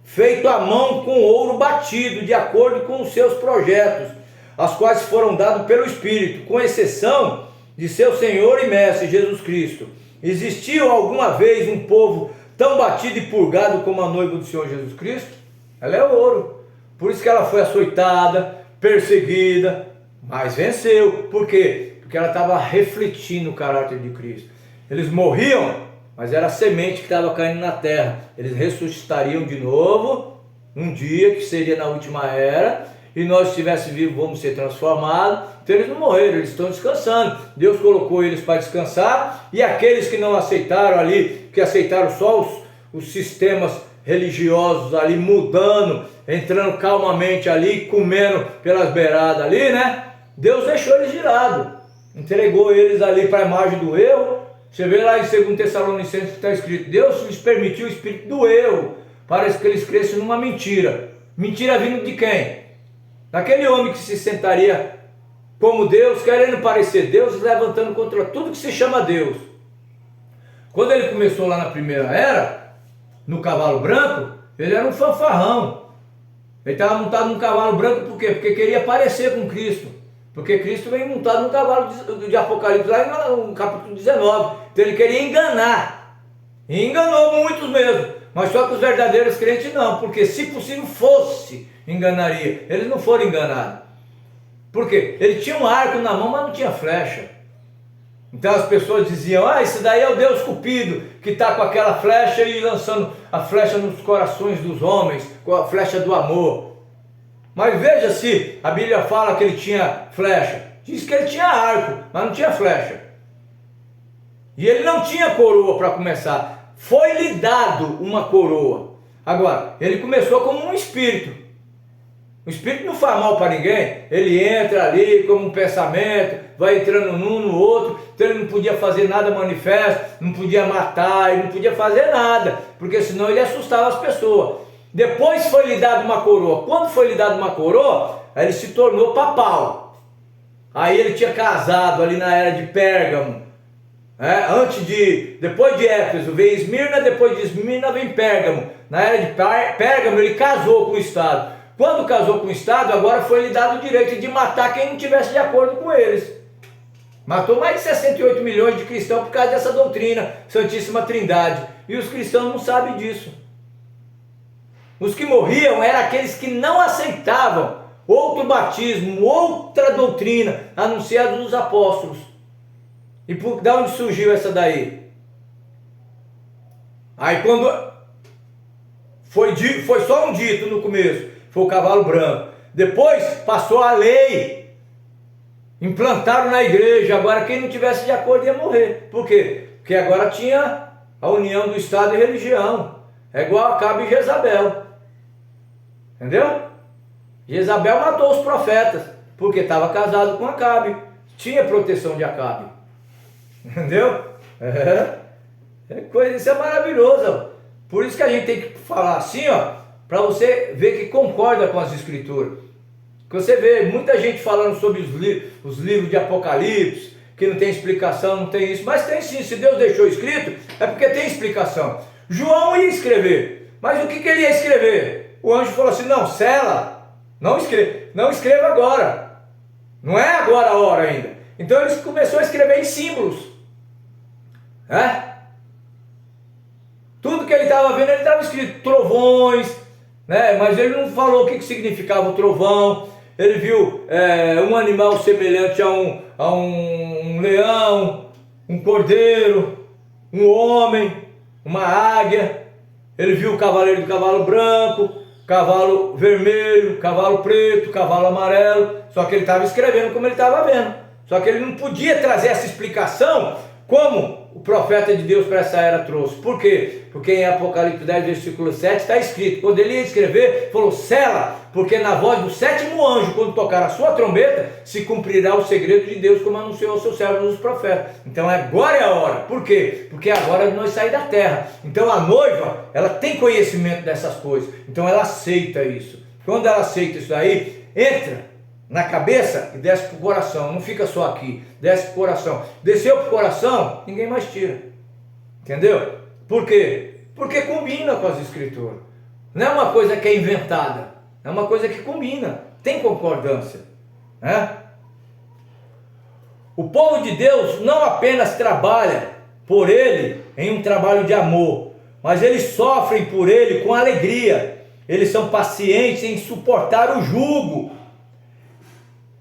feito à mão com ouro batido, de acordo com os seus projetos, as quais foram dados pelo Espírito, com exceção de seu Senhor e Mestre Jesus Cristo. Existiu alguma vez um povo tão batido e purgado como a noiva do Senhor Jesus Cristo? Ela é ouro. Por isso que ela foi açoitada, perseguida, mas venceu. Por quê? Porque ela estava refletindo o caráter de Cristo. Eles morriam, mas era a semente que estava caindo na terra. Eles ressuscitariam de novo, um dia que seria na última era, e nós, se estivéssemos vivos, vamos ser transformados. Então eles não morreram, eles estão descansando. Deus colocou eles para descansar, e aqueles que não aceitaram ali, que aceitaram só os sistemas religiosos ali, mudando, entrando calmamente ali, comendo pelas beiradas ali, Deus deixou eles de lado, entregou eles ali para a imagem do erro. Você vê lá em 2 Tessalonicenses que está escrito: Deus lhes permitiu o espírito do erro, para que eles crescem numa mentira. Mentira vindo de quem? Daquele homem que se sentaria como Deus, querendo parecer Deus, levantando contra tudo que se chama Deus. Quando ele começou lá na primeira era, no cavalo branco, ele era um fanfarrão. Ele estava montado num cavalo branco por quê? Porque queria parecer com Cristo. Porque Cristo vem montado num cavalo de Apocalipse, lá no capítulo 19. Então ele queria enganar. E enganou muitos mesmo. Mas só que os verdadeiros crentes não. Porque se possível fosse, enganaria. Eles não foram enganados. Por quê? Ele tinha um arco na mão, mas não tinha flecha. Então as pessoas diziam, isso daí é o Deus Cupido, que está com aquela flecha e lançando a flecha nos corações dos homens, com a flecha do amor. Mas veja se a Bíblia fala que ele tinha flecha. Diz que ele tinha arco, mas não tinha flecha. E ele não tinha coroa para começar. Foi-lhe dado uma coroa. Agora, ele começou como um espírito. O espírito não faz mal para ninguém. Ele entra ali como um pensamento, vai entrando num no outro. Então ele não podia fazer nada manifesto, não podia matar, ele não podia fazer nada, porque senão ele assustava as pessoas. Depois foi lhe dado uma coroa. Quando foi lhe dado uma coroa, aí ele se tornou papal. Aí ele tinha casado ali na era de Pérgamo. Depois de Éfeso vem Esmirna, depois de Esmirna vem Pérgamo. Na era de Pérgamo ele casou com o Estado. Quando casou com o Estado, agora foi lhe dado o direito de matar quem não tivesse de acordo com eles. Matou mais de 68 milhões de cristãos por causa dessa doutrina, Santíssima Trindade. E os cristãos não sabem disso. Os que morriam eram aqueles que não aceitavam outro batismo, outra doutrina, anunciada dos apóstolos. E de onde surgiu essa daí? Aí quando foi só um dito no começo, foi o cavalo branco. Depois passou a lei. Implantaram na igreja. Agora quem não tivesse de acordo ia morrer. Por quê? Porque agora tinha a união do Estado e religião. É igual a Acabe e Jezabel. Entendeu? Jezabel matou os profetas. Porque estava casado com Acabe. Tinha proteção de Acabe. Entendeu? Isso é maravilhoso. Por isso que a gente tem que falar assim, para você ver que concorda com as escrituras. Que você vê muita gente falando sobre os livros de Apocalipse, que não tem explicação, não tem isso. Mas tem sim, se Deus deixou escrito, é porque tem explicação. João ia escrever, mas o que ele ia escrever? O anjo falou assim, não, sela, não escreva agora. Não é agora a hora ainda. Então ele começou a escrever em símbolos. Tudo que ele estava vendo, ele estava escrito trovões, mas ele não falou o que significava o trovão. Ele viu um animal semelhante a um leão, um cordeiro, um homem, uma águia. Ele viu o cavaleiro do cavalo branco, cavalo vermelho, cavalo preto, cavalo amarelo. Só que ele estava escrevendo como ele estava vendo. Só que ele não podia trazer essa explicação como o profeta de Deus para essa era trouxe. Por quê? Porque em Apocalipse 10, versículo 7 está escrito, quando ele ia escrever, falou, sela, porque na voz do sétimo anjo, quando tocar a sua trombeta, se cumprirá o segredo de Deus, como anunciou aos seus servos os profetas. Então agora é a hora. Por quê? Porque agora nós saímos da terra. Então a noiva, ela tem conhecimento dessas coisas. Então ela aceita isso. Quando ela aceita isso aí, entra na cabeça e desce para o coração. Não fica só aqui, desce para o coração. Desceu para o coração, ninguém mais tira. Entendeu? Por quê? Porque combina com as escrituras. Não é uma coisa que é inventada, é uma coisa que combina, tem concordância. O povo de Deus não apenas trabalha por ele em um trabalho de amor, mas eles sofrem por ele com alegria. Eles são pacientes em suportar o jugo.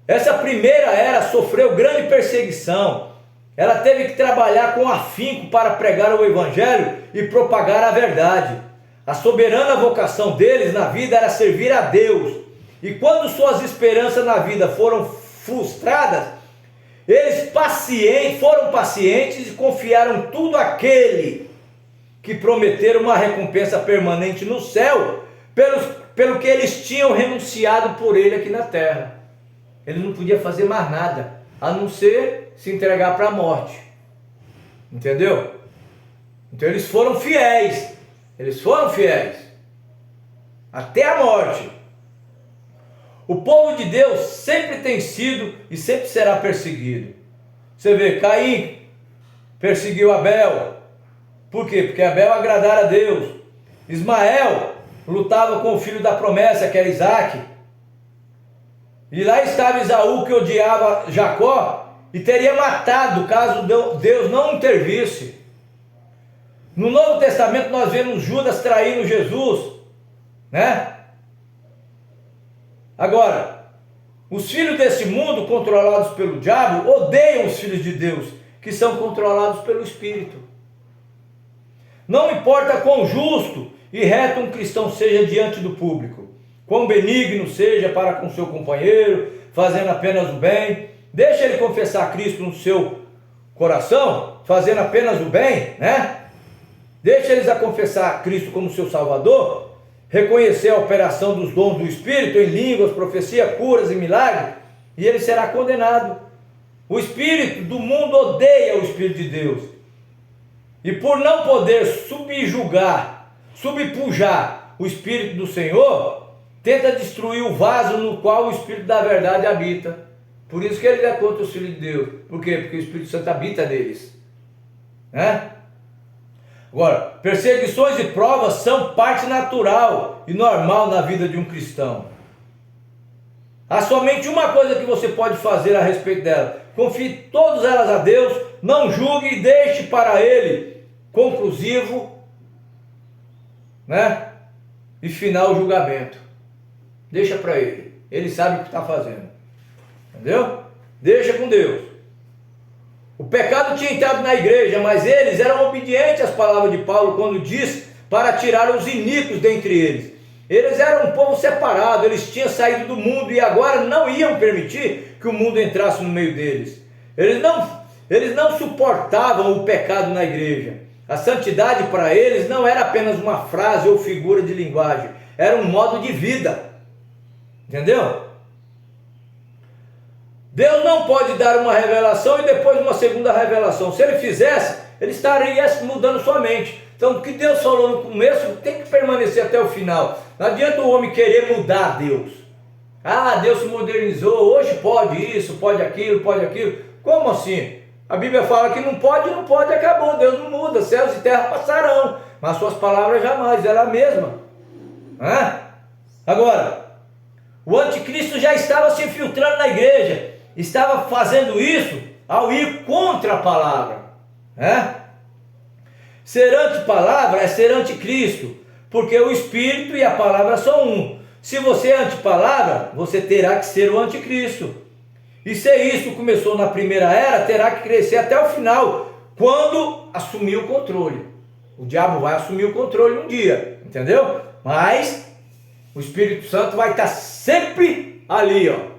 Essa primeira era sofreu grande perseguição. Ela teve que trabalhar com afinco para pregar o evangelho e propagar a verdade. A soberana vocação deles na vida era servir a Deus. E quando suas esperanças na vida foram frustradas, eles foram pacientes e confiaram tudo àquele que prometeram uma recompensa permanente no céu, pelo que eles tinham renunciado por ele aqui na terra. Ele não podia fazer mais nada, a não ser se entregar para a morte. Entendeu? Então eles foram fiéis. Eles foram fiéis. Até a morte. O povo de Deus sempre tem sido e sempre será perseguido. Você vê, Caim perseguiu Abel. Por quê? Porque Abel agradara a Deus. Ismael lutava com o filho da promessa, que era Isaque. E lá estava Esaú, que odiava Jacó e teria matado caso Deus não intervisse. No Novo Testamento nós vemos Judas traindo Jesus, né? Agora, os filhos desse mundo, controlados pelo diabo, odeiam os filhos de Deus, que são controlados pelo Espírito. Não importa quão justo e reto um cristão seja diante do público, quão benigno seja para com seu companheiro, fazendo apenas o bem, deixa ele confessar Cristo no seu coração, fazendo apenas o bem, né? Deixa eles a confessar Cristo como seu Salvador, reconhecer a operação dos dons do Espírito em línguas, profecia, curas e milagres, e ele será condenado. O Espírito do mundo odeia o Espírito de Deus. E por não poder subjugar, subpujar o Espírito do Senhor, tenta destruir o vaso no qual o Espírito da verdade habita. Por isso que ele é contra os filhos de Deus. Por quê? Porque o Espírito Santo habita neles, né? Agora, perseguições e provas são parte natural e normal na vida de um cristão. Há somente uma coisa que você pode fazer a respeito dela: confie todas elas a Deus, não julgue e deixe para Ele conclusivo, né? E final julgamento. Deixa para Ele. Ele sabe o que está fazendo. Entendeu? Deixa com Deus. O pecado tinha entrado na igreja, mas eles eram obedientes às palavras de Paulo quando diz para tirar os iníquos dentre eles. Eles eram um povo separado, eles tinham saído do mundo e agora não iam permitir que o mundo entrasse no meio deles. Eles não suportavam o pecado na igreja. A santidade para eles não era apenas uma frase ou figura de linguagem, era um modo de vida. Entendeu? Deus não pode dar uma revelação e depois uma segunda revelação. Se ele fizesse, ele estaria mudando sua mente. Então o que Deus falou no começo tem que permanecer até o final. Não adianta o homem querer mudar Deus. Ah, Deus se modernizou, hoje pode isso, pode aquilo, pode aquilo. Como assim? A Bíblia fala que não pode, acabou. Deus não muda, céus e terra passarão, mas suas palavras jamais, ela é a mesma. Agora, o anticristo já estava se infiltrando na igreja, estava fazendo isso ao ir contra a palavra. Ser anti-palavra é ser anticristo, porque o Espírito e a palavra são um. Se você é anti-palavra, você terá que ser o anticristo. E se isso começou na primeira era, terá que crescer até o final, quando assumir o controle. O diabo vai assumir o controle um dia, entendeu? Mas o Espírito Santo vai estar sempre ali, ó.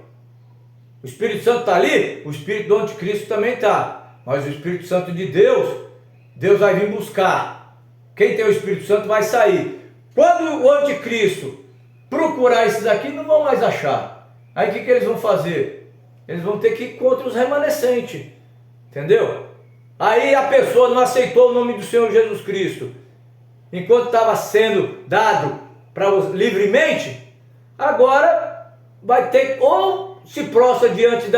O Espírito Santo está ali, o Espírito do anticristo também está. Mas o Espírito Santo de Deus, Deus vai vir buscar. Quem tem o Espírito Santo vai sair. Quando o anticristo procurar esses aqui, não vão mais achar. Aí o que eles vão fazer? Eles vão ter que ir contra os remanescentes. Entendeu? Aí a pessoa não aceitou o nome do Senhor Jesus Cristo, enquanto estava sendo dado para os livremente, agora vai ter ou se prostra diante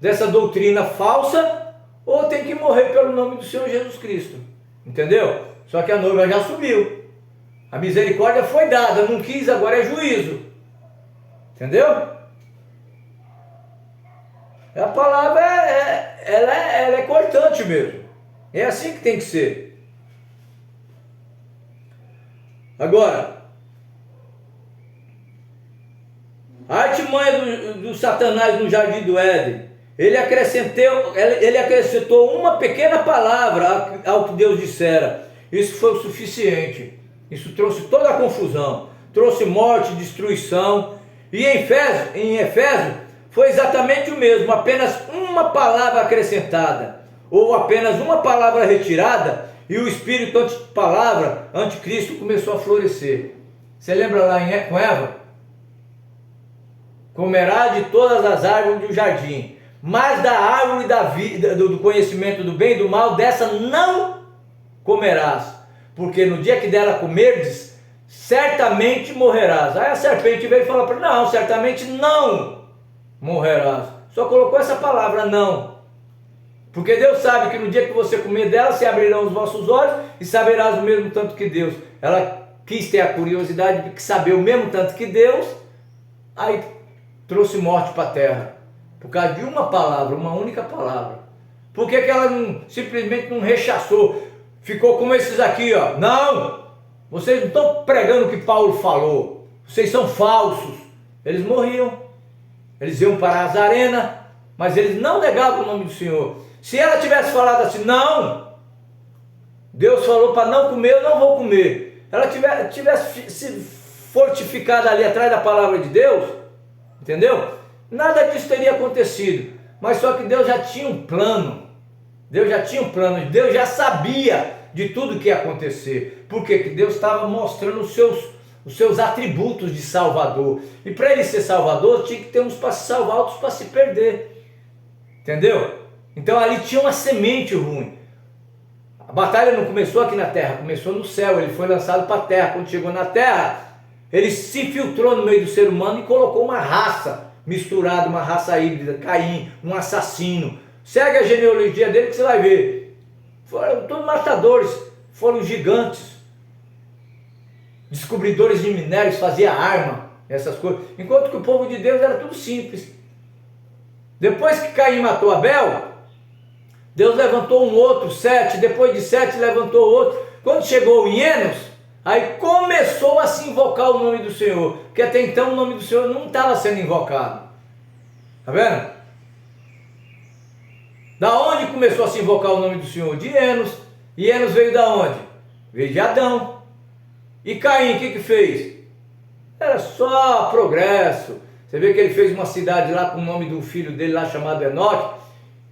dessa doutrina falsa, ou tem que morrer pelo nome do Senhor Jesus Cristo. Entendeu? Só que a noiva já subiu. A misericórdia foi dada, não quis, agora é juízo. Entendeu? A palavra ela é cortante mesmo. É assim que tem que ser. Agora, a artimanha do Satanás no jardim do Éden, ele acrescentou uma pequena palavra ao que Deus dissera. Isso foi o suficiente. Isso trouxe toda a confusão, trouxe morte, destruição. E em Efésio foi exatamente o mesmo, apenas uma palavra acrescentada, ou apenas uma palavra retirada, e o espírito anti-palavra, anticristo, começou a florescer. Você lembra lá com Eva? Comerá de todas as árvores do jardim, mas da árvore da vida, do conhecimento do bem e do mal, dessa não comerás, porque no dia que dela comerdes, certamente morrerás. Aí a serpente veio e falou para ele, não, certamente não morrerás. Só colocou essa palavra não. Porque Deus sabe que no dia que você comer dela, se abrirão os vossos olhos e saberás o mesmo tanto que Deus. Ela quis ter a curiosidade de saber o mesmo tanto que Deus, aí trouxe morte para a terra. Por causa de uma palavra, uma única palavra. Por que ela simplesmente não rechaçou? Ficou como esses aqui, ó. Não! Vocês não estão pregando o que Paulo falou. Vocês são falsos. Eles morriam. Eles iam para as arenas, mas eles não negavam o nome do Senhor. Se ela tivesse falado assim, não, Deus falou para não comer, eu não vou comer. Ela tivesse se fortificado ali atrás da palavra de Deus, entendeu? Nada disso teria acontecido. Mas só que Deus já tinha um plano. Deus já tinha um plano. Deus já sabia de tudo que ia acontecer. Por quê? Porque Deus estava mostrando os seus atributos de Salvador. E para ele ser Salvador, tinha que ter uns para se salvar, outros para se perder. Entendeu? Então ali tinha uma semente ruim. A batalha não começou aqui na terra, começou no céu. Ele foi lançado para a terra. Quando chegou na terra, ele se infiltrou no meio do ser humano e colocou uma raça misturada, uma raça híbrida, Caim, um assassino. Segue a genealogia dele que você vai ver. Foram todos matadores, foram gigantes, descobridores de minérios, fazia arma, essas coisas. Enquanto que o povo de Deus era tudo simples. Depois que Caim matou Abel, Deus levantou um outro, Sete. Depois de Sete levantou outro. Quando chegou em Enos, aí começou a se invocar o nome do Senhor, porque até então o nome do Senhor não estava sendo invocado. Está vendo? Da onde começou a se invocar o nome do Senhor? De Enos. E Enos veio da onde? Veio de Adão. E Caim, o que fez? Era só progresso. Você vê que ele fez uma cidade lá com o nome do filho dele lá chamado Enoque,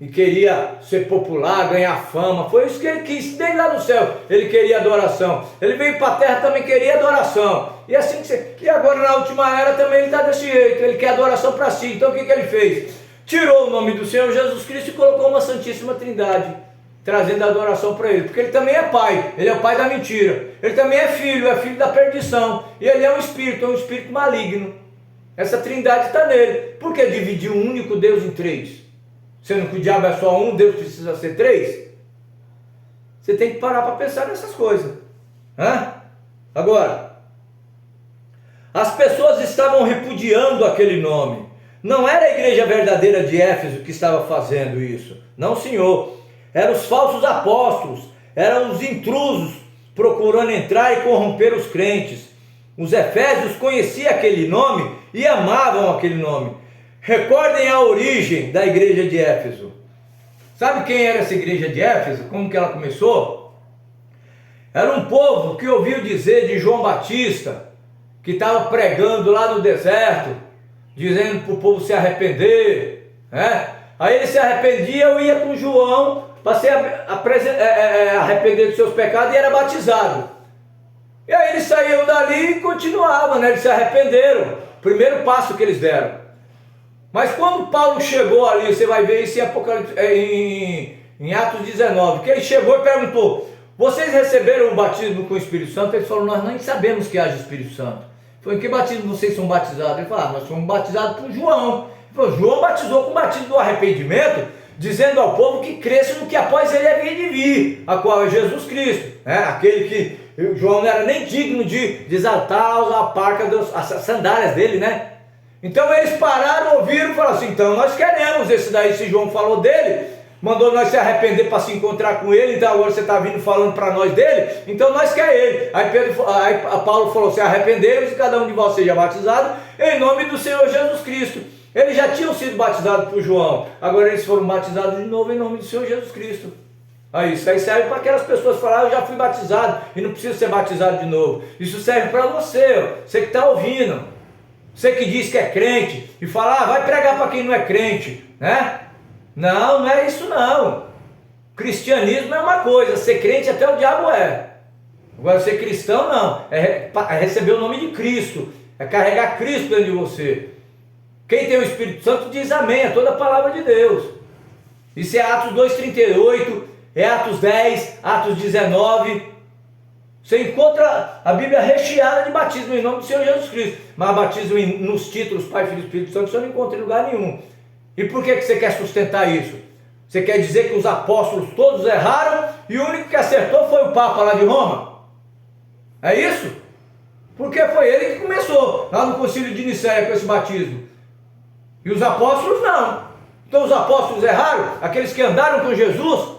e queria ser popular, ganhar fama. Foi isso que ele quis, desde lá do céu. Ele queria adoração. Ele veio para a terra, também queria adoração. E assim que agora na última era também ele está desse jeito. Ele quer adoração para si. Então o que ele fez? Tirou o nome do Senhor Jesus Cristo e colocou uma Santíssima Trindade, trazendo a adoração para ele. Porque ele também é pai. Ele é o pai da mentira. Ele também é filho da perdição. E ele é um espírito maligno. Essa trindade está nele. Por que dividir um único Deus em três? Sendo que o diabo é só um, Deus precisa ser três? Você tem que parar para pensar nessas coisas. Agora, as pessoas estavam repudiando aquele nome. Não era a igreja verdadeira de Éfeso que estava fazendo isso. Não, senhor. Eram os falsos apóstolos. Eram os intrusos procurando entrar e corromper os crentes. Os efésios conheciam aquele nome e amavam aquele nome. Recordem a origem da igreja de Éfeso. Sabe quem era essa igreja de Éfeso? Como que ela começou? Era um povo que ouviu dizer de João Batista, que estava pregando lá no deserto, dizendo para o povo se arrepender, né? Aí ele se arrependia, eu ia com João para se arrepender dos seus pecados e era batizado. E aí eles saíram dali e continuavam, né? Eles se arrependeram. Primeiro passo que eles deram. Mas quando Paulo chegou ali, você vai ver isso em Apocalipse, em Atos 19, que ele chegou e perguntou: vocês receberam o batismo com o Espírito Santo? Eles falaram: nós nem sabemos que haja Espírito Santo. Foi em que batismo vocês são batizados? Ele falou: nós somos batizados por João. Ele falou: João batizou com o batismo do arrependimento, dizendo ao povo que cresce no que após ele havia de vir, a qual é Jesus Cristo, né? Aquele que João não era nem digno de desatar a parca, as sandálias dele, né? Então eles pararam, ouviram e falaram assim: então nós queremos esse daí, se João falou dele, mandou nós se arrepender para se encontrar com ele, então agora você está vindo falando para nós dele, então nós quer ele. Aí Paulo falou: se arrependemos e cada um de vós seja batizado em nome do Senhor Jesus Cristo. Eles já tinham sido batizados por João, agora eles foram batizados de novo em nome do Senhor Jesus Cristo. Aí isso aí serve para aquelas pessoas que falaram: eu já fui batizado e não preciso ser batizado de novo. Isso serve para você, você que está ouvindo. Você que diz que é crente e fala: vai pregar para quem não é crente, né? Não, não é isso não. Cristianismo é uma coisa, ser crente até o diabo é. Agora ser cristão não, é receber o nome de Cristo, é carregar Cristo dentro de você. Quem tem o Espírito Santo diz amém, é toda a palavra de Deus. Isso é Atos 2,38, é Atos 10, Atos 19. Você encontra a Bíblia recheada de batismo em nome do Senhor Jesus Cristo. Mas batismo nos títulos Pai, Filho e Espírito Santo você não encontra em lugar nenhum. E por que você quer sustentar isso? Você quer dizer que os apóstolos todos erraram e o único que acertou foi o Papa lá de Roma? É isso? Porque foi ele que começou lá no Concílio de Nicéia com esse batismo. E os apóstolos não. Então os apóstolos erraram, aqueles que andaram com Jesus,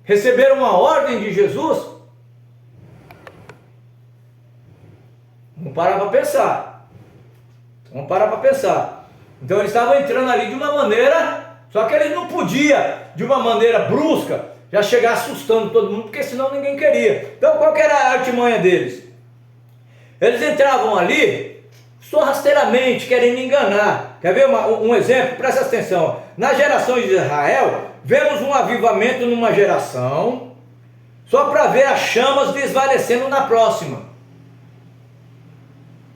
receberam uma ordem de Jesus. Vamos parar para pensar. Vamos parar para pensar. Então eles estavam entrando ali de uma maneira, só que eles não podiam, de uma maneira brusca, já chegar assustando todo mundo, porque senão ninguém queria. Então qual que era a artimanha deles? Eles entravam ali, só rasteiramente, querendo enganar. Quer ver um exemplo? Presta atenção. Na geração de Israel, vemos um avivamento numa geração, só para ver as chamas desvanecendo na próxima.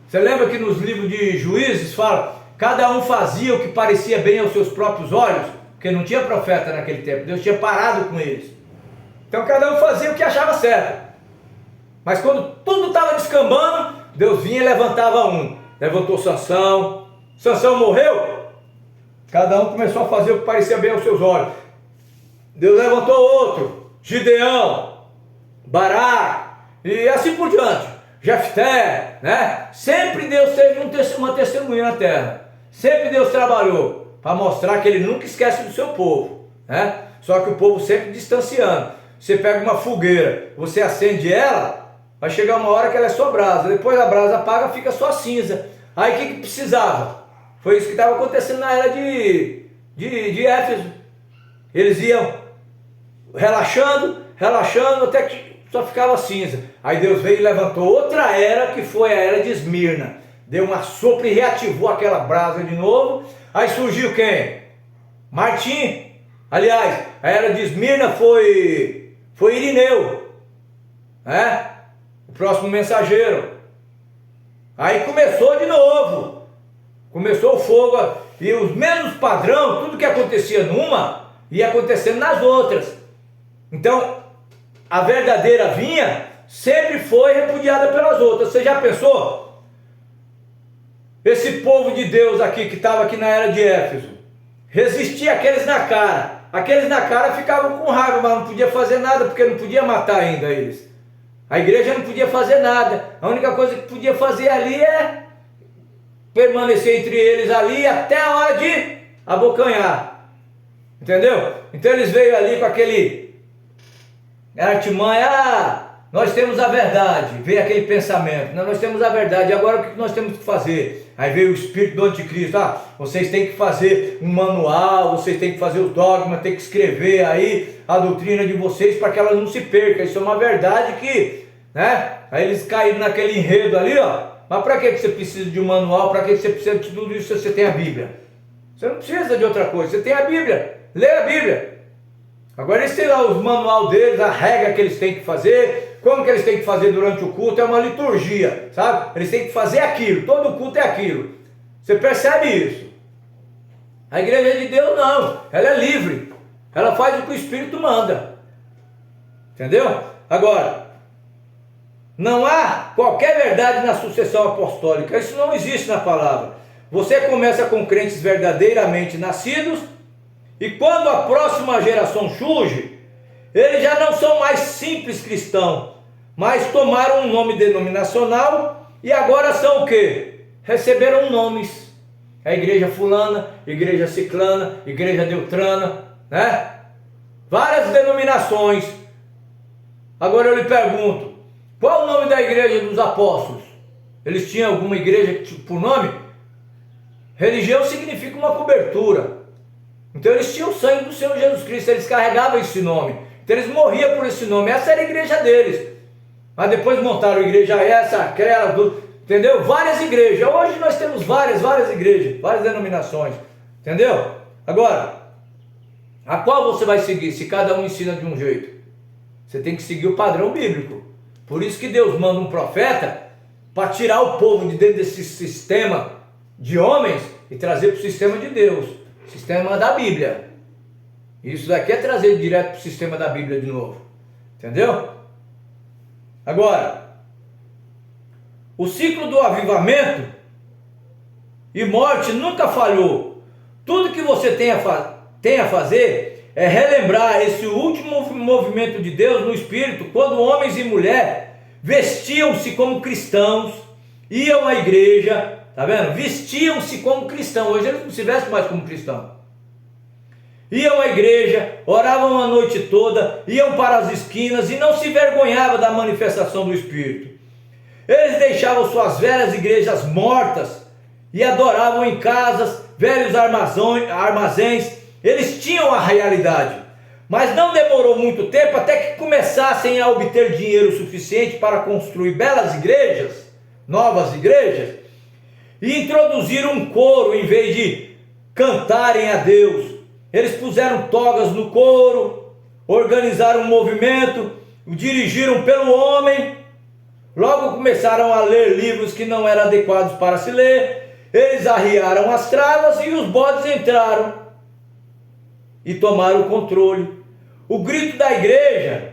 Você lembra que nos livros de Juízes fala, cada um fazia o que parecia bem aos seus próprios olhos, porque não tinha profeta naquele tempo, Deus tinha parado com eles. Então cada um fazia o que achava certo. Mas quando tudo estava descambando, Deus vinha e levantava um. Levantou Sansão. Sansão morreu. Cada um começou a fazer o que parecia bem aos seus olhos. Deus levantou outro. Gideão, Bará, e assim por diante. Jefté, né? Sempre Deus teve uma testemunha na terra. Sempre Deus trabalhou para mostrar que Ele nunca esquece do seu povo, né? Só que o povo sempre distanciando. Você pega uma fogueira, você acende ela, vai chegar uma hora que ela é só brasa. Depois a brasa apaga, fica só cinza. Aí o que precisava? Foi isso que estava acontecendo na era de Éfeso. Eles iam relaxando, até que só ficava cinza. Aí Deus veio e levantou outra era, que foi a era de Esmirna. Deu uma sopro e reativou aquela brasa de novo. Aí surgiu quem? Martim. Aliás, a era de Esmirna foi Irineu, né? O próximo mensageiro. Aí começou de novo. Começou o fogo. E os mesmos padrão, tudo que acontecia numa, ia acontecendo nas outras. Então, a verdadeira vinha sempre foi repudiada pelas outras. Você já pensou? Esse povo de Deus aqui, que estava aqui na era de Éfeso, resistia àqueles na cara. Aqueles na cara ficavam com raiva, mas não podia fazer nada, porque não podia matar ainda eles. A igreja não podia fazer nada. A única coisa que podia fazer ali é permanecer entre eles ali até a hora de abocanhar. Entendeu? Então eles veio ali com aquele artimanha, nós temos a verdade, veio aquele pensamento, nós temos a verdade, agora o que nós temos que fazer? Aí veio o espírito do anticristo, vocês têm que fazer um manual, vocês têm que fazer os dogmas, tem que escrever aí a doutrina de vocês para que ela não se perca, isso é uma verdade que, né? Aí eles caíram naquele enredo ali, mas para que você precisa de um manual, para que você precisa de tudo isso se você tem a Bíblia? Você não precisa de outra coisa, você tem a Bíblia, lê a Bíblia. Agora eles têm lá os manual deles, a regra que eles têm que fazer, como que eles têm que fazer durante o culto, é uma liturgia, sabe? Eles têm que fazer aquilo, todo culto é aquilo. Você percebe isso? A igreja de Deus não, ela é livre, ela faz o que o Espírito manda. Entendeu? Agora, não há qualquer verdade na sucessão apostólica, isso não existe na palavra. Você começa com crentes verdadeiramente nascidos, e quando a próxima geração surge, eles já não são mais simples cristãos, mas tomaram um nome denominacional e agora são o quê? Receberam nomes. A igreja fulana, igreja ciclana, igreja deutrana, né? Várias denominações. Agora eu lhe pergunto, qual o nome da igreja dos apóstolos? Eles tinham alguma igreja por nome? Religião significa uma cobertura. Então eles tinham o sangue do Senhor Jesus Cristo, eles carregavam esse nome. Então eles morriam por esse nome, essa era a igreja deles. Mas depois montaram a igreja essa, aquela, entendeu? Várias igrejas. Hoje nós temos várias igrejas, várias denominações. Entendeu? Agora, a qual você vai seguir se cada um ensina de um jeito? Você tem que seguir o padrão bíblico. Por isso que Deus manda um profeta para tirar o povo de dentro desse sistema de homens e trazer para o sistema de Deus. Sistema da Bíblia. Isso daqui é trazer direto para o sistema da Bíblia de novo. Entendeu? Agora, O ciclo do avivamento e morte nunca falhou. Tudo que você tem a fazer é relembrar esse último movimento de Deus no Espírito, quando homens e mulheres vestiam-se como cristãos, iam à igreja, tá vendo? Vestiam-se como cristãos. Hoje eles não se vestem mais como cristãos. Iam à igreja, oravam a noite toda, iam para as esquinas e não se envergonhavam da manifestação do Espírito. Eles deixavam suas velhas igrejas mortas e adoravam em casas, velhos armazéns. Eles tinham a realidade, mas não demorou muito tempo até que começassem a obter dinheiro suficiente para construir belas igrejas, novas igrejas, e introduziram um coro em vez de cantarem a Deus. Eles puseram togas no coro, organizaram um movimento, dirigiram pelo homem, logo começaram a ler livros que não eram adequados para se ler. Eles arriaram as travas e os bodes entraram e tomaram o controle. O grito da igreja,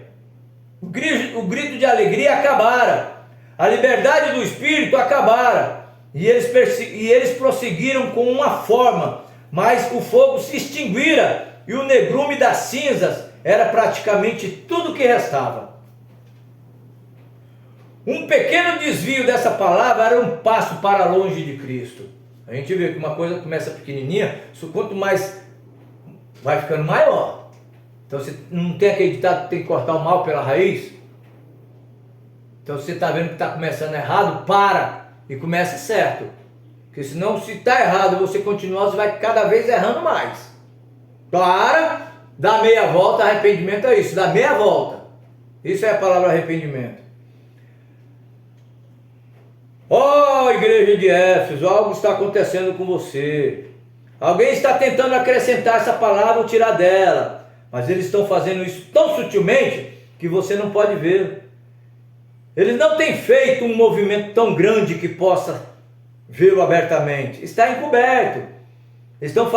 o grito de alegria acabara, a liberdade do Espírito acabara, e eles prosseguiram com uma forma, mas o fogo se extinguira e o negrume das cinzas era praticamente tudo que restava. Um pequeno desvio dessa palavra era um passo para longe de Cristo. A gente vê que uma coisa começa pequenininha, quanto mais vai ficando maior. Então você não tem aquele ditado que tem que cortar o mal pela raiz? Então você está vendo que está começando errado, para e começa certo. Porque senão, se está errado, você continuar, você vai cada vez errando mais. Para, dá meia volta, arrependimento é isso, dá meia volta. Isso é a palavra arrependimento. Ó, igreja de Éfeso, algo está acontecendo com você. Alguém está tentando acrescentar essa palavra ou tirar dela, mas eles estão fazendo isso tão sutilmente que você não pode ver. Eles não têm feito um movimento tão grande que possa vê-lo abertamente. Está encoberto. Eles estão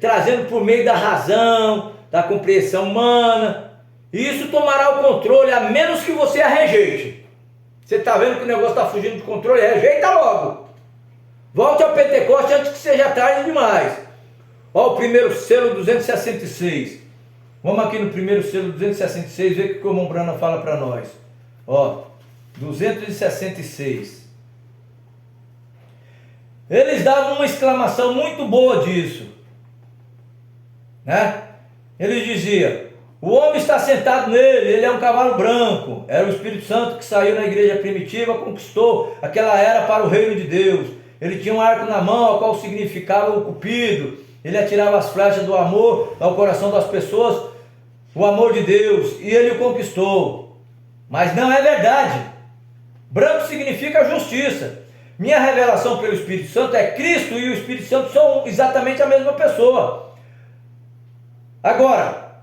trazendo por meio da razão, da compreensão humana. E isso tomará o controle, a menos que você a rejeite. Você está vendo que o negócio está fugindo de controle? Rejeita logo. Volte ao Pentecoste antes que seja tarde demais. Ó, o primeiro selo 266. Vamos aqui no primeiro selo 266, ver o que o irmão Brana fala para nós. Ó, 266. Eles davam uma exclamação muito boa disso, né? Eles diziam: o homem está sentado nele, ele é um cavalo branco. Era o Espírito Santo que saiu na igreja primitiva, conquistou aquela era para o reino de Deus. Ele tinha um arco na mão, ao qual significava o cupido. Ele atirava as flechas do amor ao coração das pessoas, o amor de Deus, e ele o conquistou. Mas não é verdade. Branco significa justiça. Minha revelação pelo Espírito Santo é Cristo e o Espírito Santo são exatamente a mesma pessoa. Agora,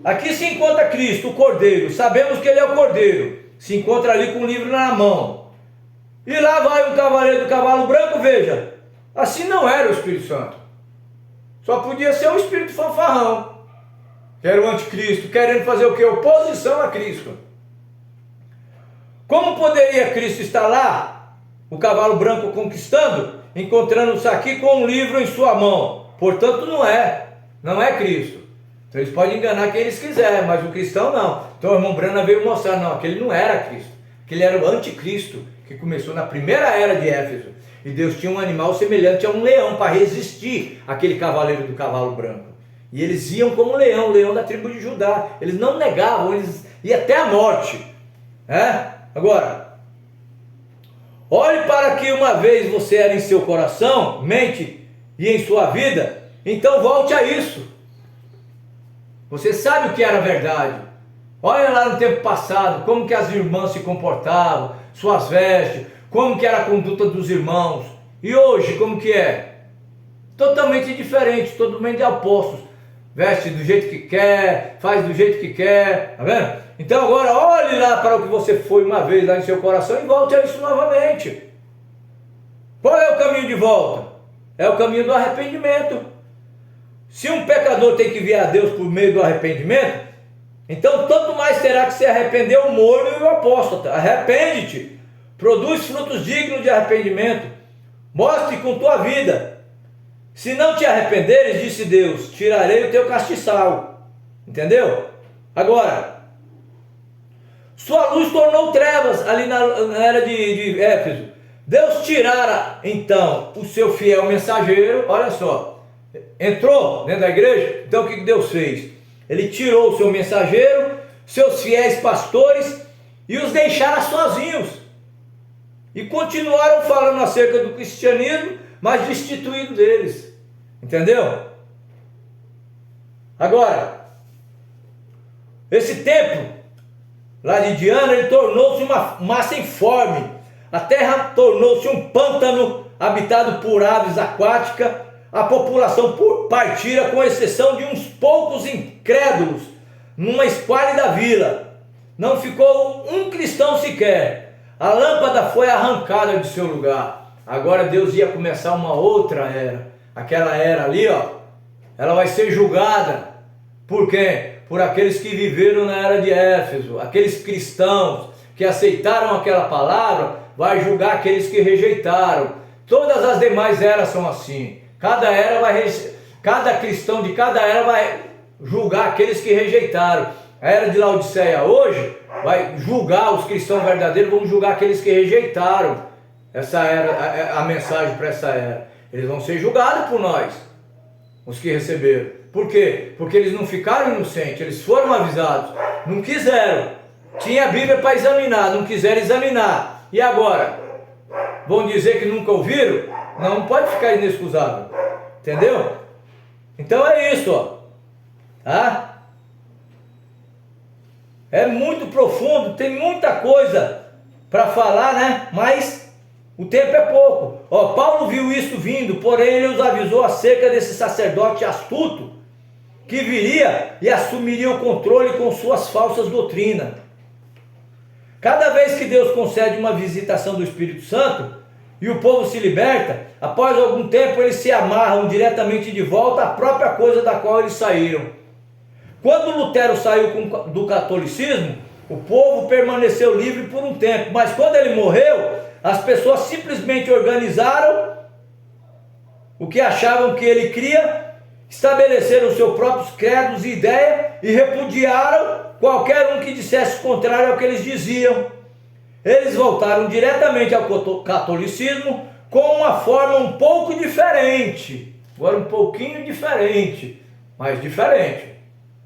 aqui se encontra Cristo, o Cordeiro. Sabemos que ele é o Cordeiro. Se encontra ali com o livro na mão. E lá vai um cavaleiro do cavalo branco, veja. Assim não era o Espírito Santo. Só podia ser um espírito fanfarrão, que era o anticristo, querendo fazer o quê? Oposição a Cristo. Como poderia Cristo estar lá, o cavalo branco conquistando, encontrando-se aqui com um livro em sua mão? Portanto, não é Cristo. Então eles podem enganar quem eles quiserem, mas o cristão não. Então o irmão Brana veio mostrar, não, aquele não era Cristo, aquele era o anticristo, que começou na primeira era de Éfeso. E Deus tinha um animal semelhante a um leão para resistir àquele cavaleiro do cavalo branco. E eles iam como leão, o leão da tribo de Judá. Eles não negavam, eles iam até a morte. Agora, olhe para que uma vez você era em seu coração, mente e em sua vida, então volte a isso. Você sabe o que era verdade. Olha lá no tempo passado, como que as irmãs se comportavam, suas vestes, como que era a conduta dos irmãos. E hoje, como que é? Totalmente diferente, totalmente opostos. Veste do jeito que quer, faz do jeito que quer, tá vendo? Então agora olhe lá para o que você foi uma vez lá em seu coração e volte a isso novamente. Qual é o caminho de volta? É o caminho do arrependimento. Se um pecador tem que vir a Deus por meio do arrependimento, então tanto mais terá que se arrepender o morno e o apóstata. Arrepende-te, Produz frutos dignos de arrependimento. Mostre com tua vida. Se não te arrependeres, disse Deus, tirarei o teu castiçal. Entendeu? Agora, sua luz tornou trevas ali na era de Éfeso. Deus tirara então o seu fiel mensageiro. Olha só, entrou dentro da igreja. Então o que Deus fez? Ele tirou o seu mensageiro, seus fiéis pastores, e os deixara sozinhos. E continuaram falando acerca do cristianismo, mas destituído deles. Entendeu? Agora, esse templo lá de Diana, ele tornou-se uma massa informe. A terra tornou-se um pântano habitado por aves aquáticas. A população partira, com exceção de uns poucos incrédulos, numa esquálida vila. Não ficou um cristão sequer. A lâmpada foi arrancada de seu lugar. Agora Deus ia começar uma outra era. Aquela era ali, ó, ela vai ser julgada. Por quem? Por aqueles que viveram na era de Éfeso. Aqueles cristãos que aceitaram aquela palavra, vai julgar aqueles que rejeitaram. Todas as demais eras são assim. Cada cristão de cada era vai julgar aqueles que rejeitaram. A era de Laodiceia hoje vai julgar os cristãos verdadeiros, vão julgar aqueles que rejeitaram essa era, a mensagem para essa era. Eles vão ser julgados por nós, os que receberam. Por quê? Porque eles não ficaram inocentes, eles foram avisados, não quiseram. Tinha a Bíblia para examinar, não quiseram examinar. E agora? Vão dizer que nunca ouviram? Não pode ficar inexcusável. Entendeu? Então é isso, ó. Tá? É muito profundo, tem muita coisa para falar, né? Mas o tempo é pouco. Ó, Paulo viu isso vindo, porém ele os avisou acerca desse sacerdote astuto que viria e assumiria o controle com suas falsas doutrinas. Cada vez que Deus concede uma visitação do Espírito Santo e o povo se liberta, após algum tempo eles se amarram diretamente de volta à própria coisa da qual eles saíram. Quando Lutero saiu do catolicismo, o povo permaneceu livre por um tempo, mas quando ele morreu, as pessoas simplesmente organizaram o que achavam que ele cria, estabeleceram seus próprios credos e ideias e repudiaram qualquer um que dissesse contrário ao que eles diziam. Eles voltaram diretamente ao catolicismo com uma forma um pouco diferente. Agora um pouquinho diferente, mas diferente.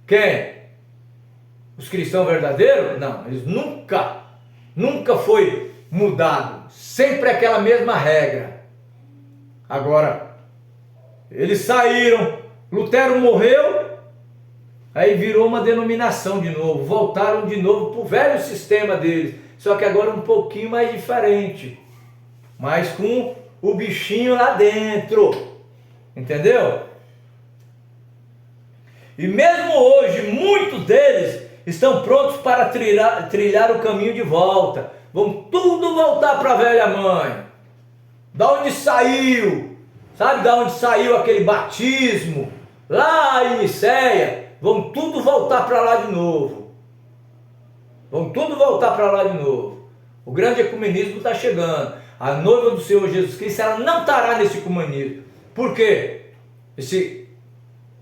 Quem? Os cristãos verdadeiros? Não, eles nunca foi mudado. Sempre aquela mesma regra. Agora, eles saíram, Lutero morreu, aí virou uma denominação de novo, voltaram de novo para o velho sistema deles, só que agora um pouquinho mais diferente, mas com o bichinho lá dentro, entendeu? E mesmo hoje, muitos deles estão prontos para trilhar o caminho de volta, vão tudo voltar para a velha mãe, da onde saiu, sabe da onde saiu aquele batismo, lá em Nicéia, vão tudo voltar para lá de novo. Vão tudo voltar para lá de novo. O grande ecumenismo está chegando. A noiva do Senhor Jesus Cristo, ela não estará nesse ecumenismo. Por quê? Esse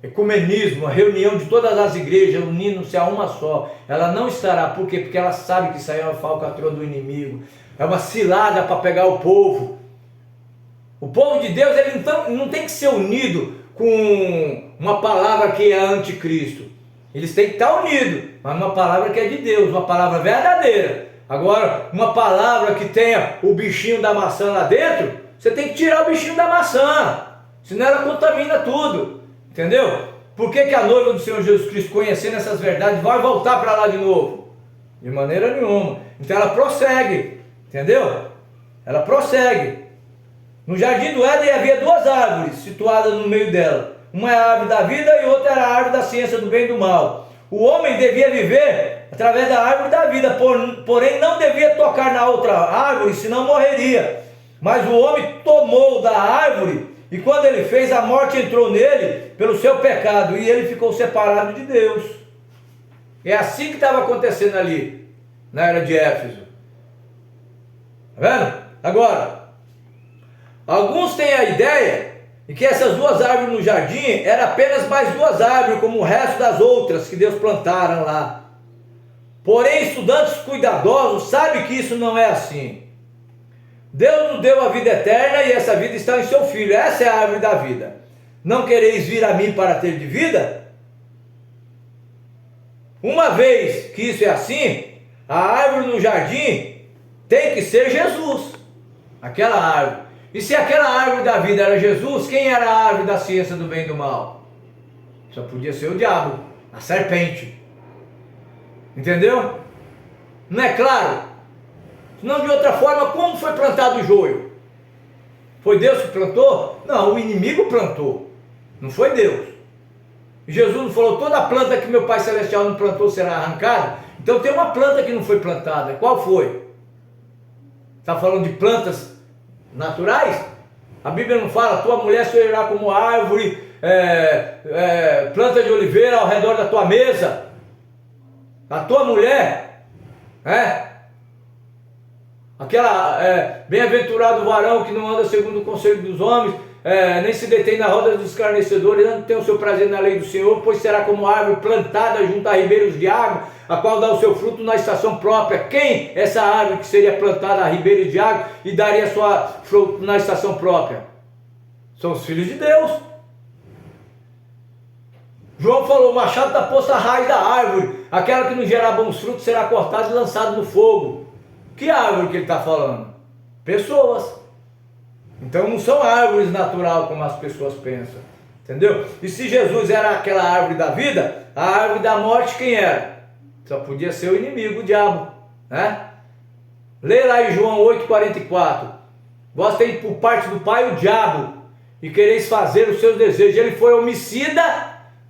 ecumenismo, a reunião de todas as igrejas, unindo-se a uma só, ela não estará. Por quê? Porque ela sabe que isso aí é uma falcatrua do inimigo. É uma cilada para pegar o povo. O povo de Deus, ele não tem que ser unido com uma palavra que é anticristo. Eles têm que estar unidos, mas uma palavra que é de Deus, uma palavra verdadeira. Agora, uma palavra que tenha o bichinho da maçã lá dentro, você tem que tirar o bichinho da maçã, senão ela contamina tudo. Entendeu? Por que a noiva do Senhor Jesus Cristo, conhecendo essas verdades, vai voltar para lá de novo? De maneira nenhuma. Então ela prossegue, entendeu? Ela prossegue. No jardim do Éden havia duas árvores situadas no meio dela. Uma é a árvore da vida e outra era a árvore da ciência do bem e do mal. O homem devia viver através da árvore da vida, porém não devia tocar na outra árvore, senão morreria. Mas o homem tomou da árvore, e quando ele fez, a morte entrou nele pelo seu pecado, e ele ficou separado de Deus. É assim que estava acontecendo ali, na era de Éfeso. Tá vendo? Agora, alguns têm a ideia de que essas duas árvores no jardim eram apenas mais duas árvores, como o resto das outras que Deus plantaram lá. Porém, estudantes cuidadosos sabem que isso não é assim. Deus nos deu a vida eterna e essa vida está em seu Filho. Essa é a árvore da vida. Não quereis vir a mim para ter de vida? Uma vez que isso é assim, a árvore no jardim tem que ser Jesus. Aquela árvore. E se aquela árvore da vida era Jesus, quem era a árvore da ciência do bem e do mal? Só podia ser o diabo, a serpente. Entendeu? Não é claro? Senão, de outra forma, como foi plantado o joio? Foi Deus que plantou? Não, o inimigo plantou. Não foi Deus. Jesus não falou, toda planta que meu Pai Celestial não plantou será arrancada? Então tem uma planta que não foi plantada. Qual foi? Está falando de plantas naturais? A Bíblia não fala, tua mulher será como árvore, planta de oliveira ao redor da tua mesa. A tua mulher, bem-aventurado o varão que não anda segundo o conselho dos homens, nem se detém na roda dos escarnecedores, não tem o seu prazer na lei do Senhor, pois será como árvore plantada junto a ribeiros de água, a qual dá o seu fruto na estação própria. Quem? Essa árvore que seria plantada a ribeiros de água e daria sua fruto na estação própria? São os filhos de Deus. João falou, o machado está posto à raiz da árvore, aquela que não gerar bons frutos será cortada e lançada no fogo. Que árvore que ele está falando? Pessoas. Então não são árvores naturais como as pessoas pensam. Entendeu? E se Jesus era aquela árvore da vida, a árvore da morte quem era? Só podia ser o inimigo, o diabo. Né? Lê lá em João 8,44. Vós tem por parte do Pai o diabo, e quereis fazer os seus desejos. Ele foi homicida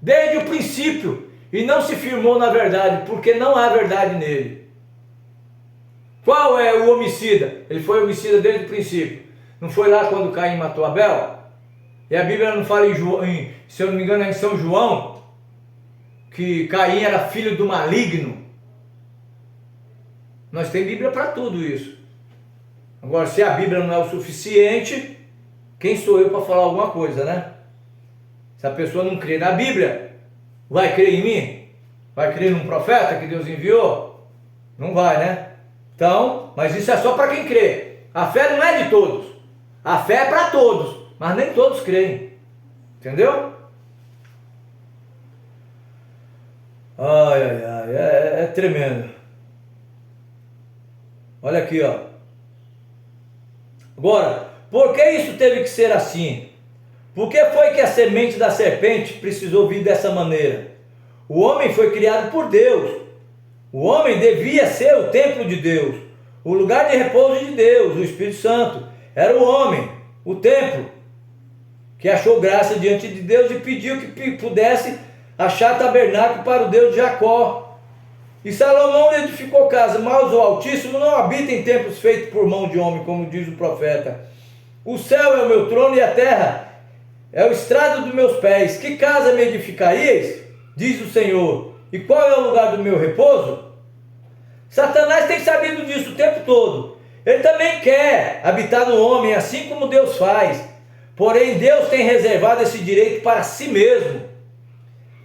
desde o princípio, e não se firmou na verdade, porque não há verdade nele. Qual é o homicida? Ele foi homicida desde o princípio. Não foi lá quando Caim matou Abel? E a Bíblia não fala se eu não me engano, é em São João, que Caim era filho do maligno. Nós temos Bíblia para tudo isso. Agora, se a Bíblia não é o suficiente, quem sou eu para falar alguma coisa, né? Se a pessoa não crê na Bíblia, vai crer em mim? Vai crer num profeta que Deus enviou? Não vai, né? Então, mas isso é só para quem crê. A fé não é de todos. A fé é para todos, mas nem todos creem. Entendeu? Ai, ai, ai, é tremendo. Olha aqui, ó. Agora, por que isso teve que ser assim? Por que foi que a semente da serpente precisou vir dessa maneira? O homem foi criado por Deus. O homem devia ser o templo de Deus, o lugar de repouso de Deus, o Espírito Santo. Era o homem, o templo, que achou graça diante de Deus e pediu que pudesse achar tabernáculo para o Deus de Jacó. E Salomão edificou casa, mas o Altíssimo não habita em templos feitos por mão de homem, como diz o profeta. O céu é o meu trono e a terra é o estrado dos meus pés. Que casa me edificaríeis? Diz o Senhor. E qual é o lugar do meu repouso? Satanás tem sabido disso o tempo todo. Ele também quer habitar no homem, assim como Deus faz. Porém, Deus tem reservado esse direito para si mesmo.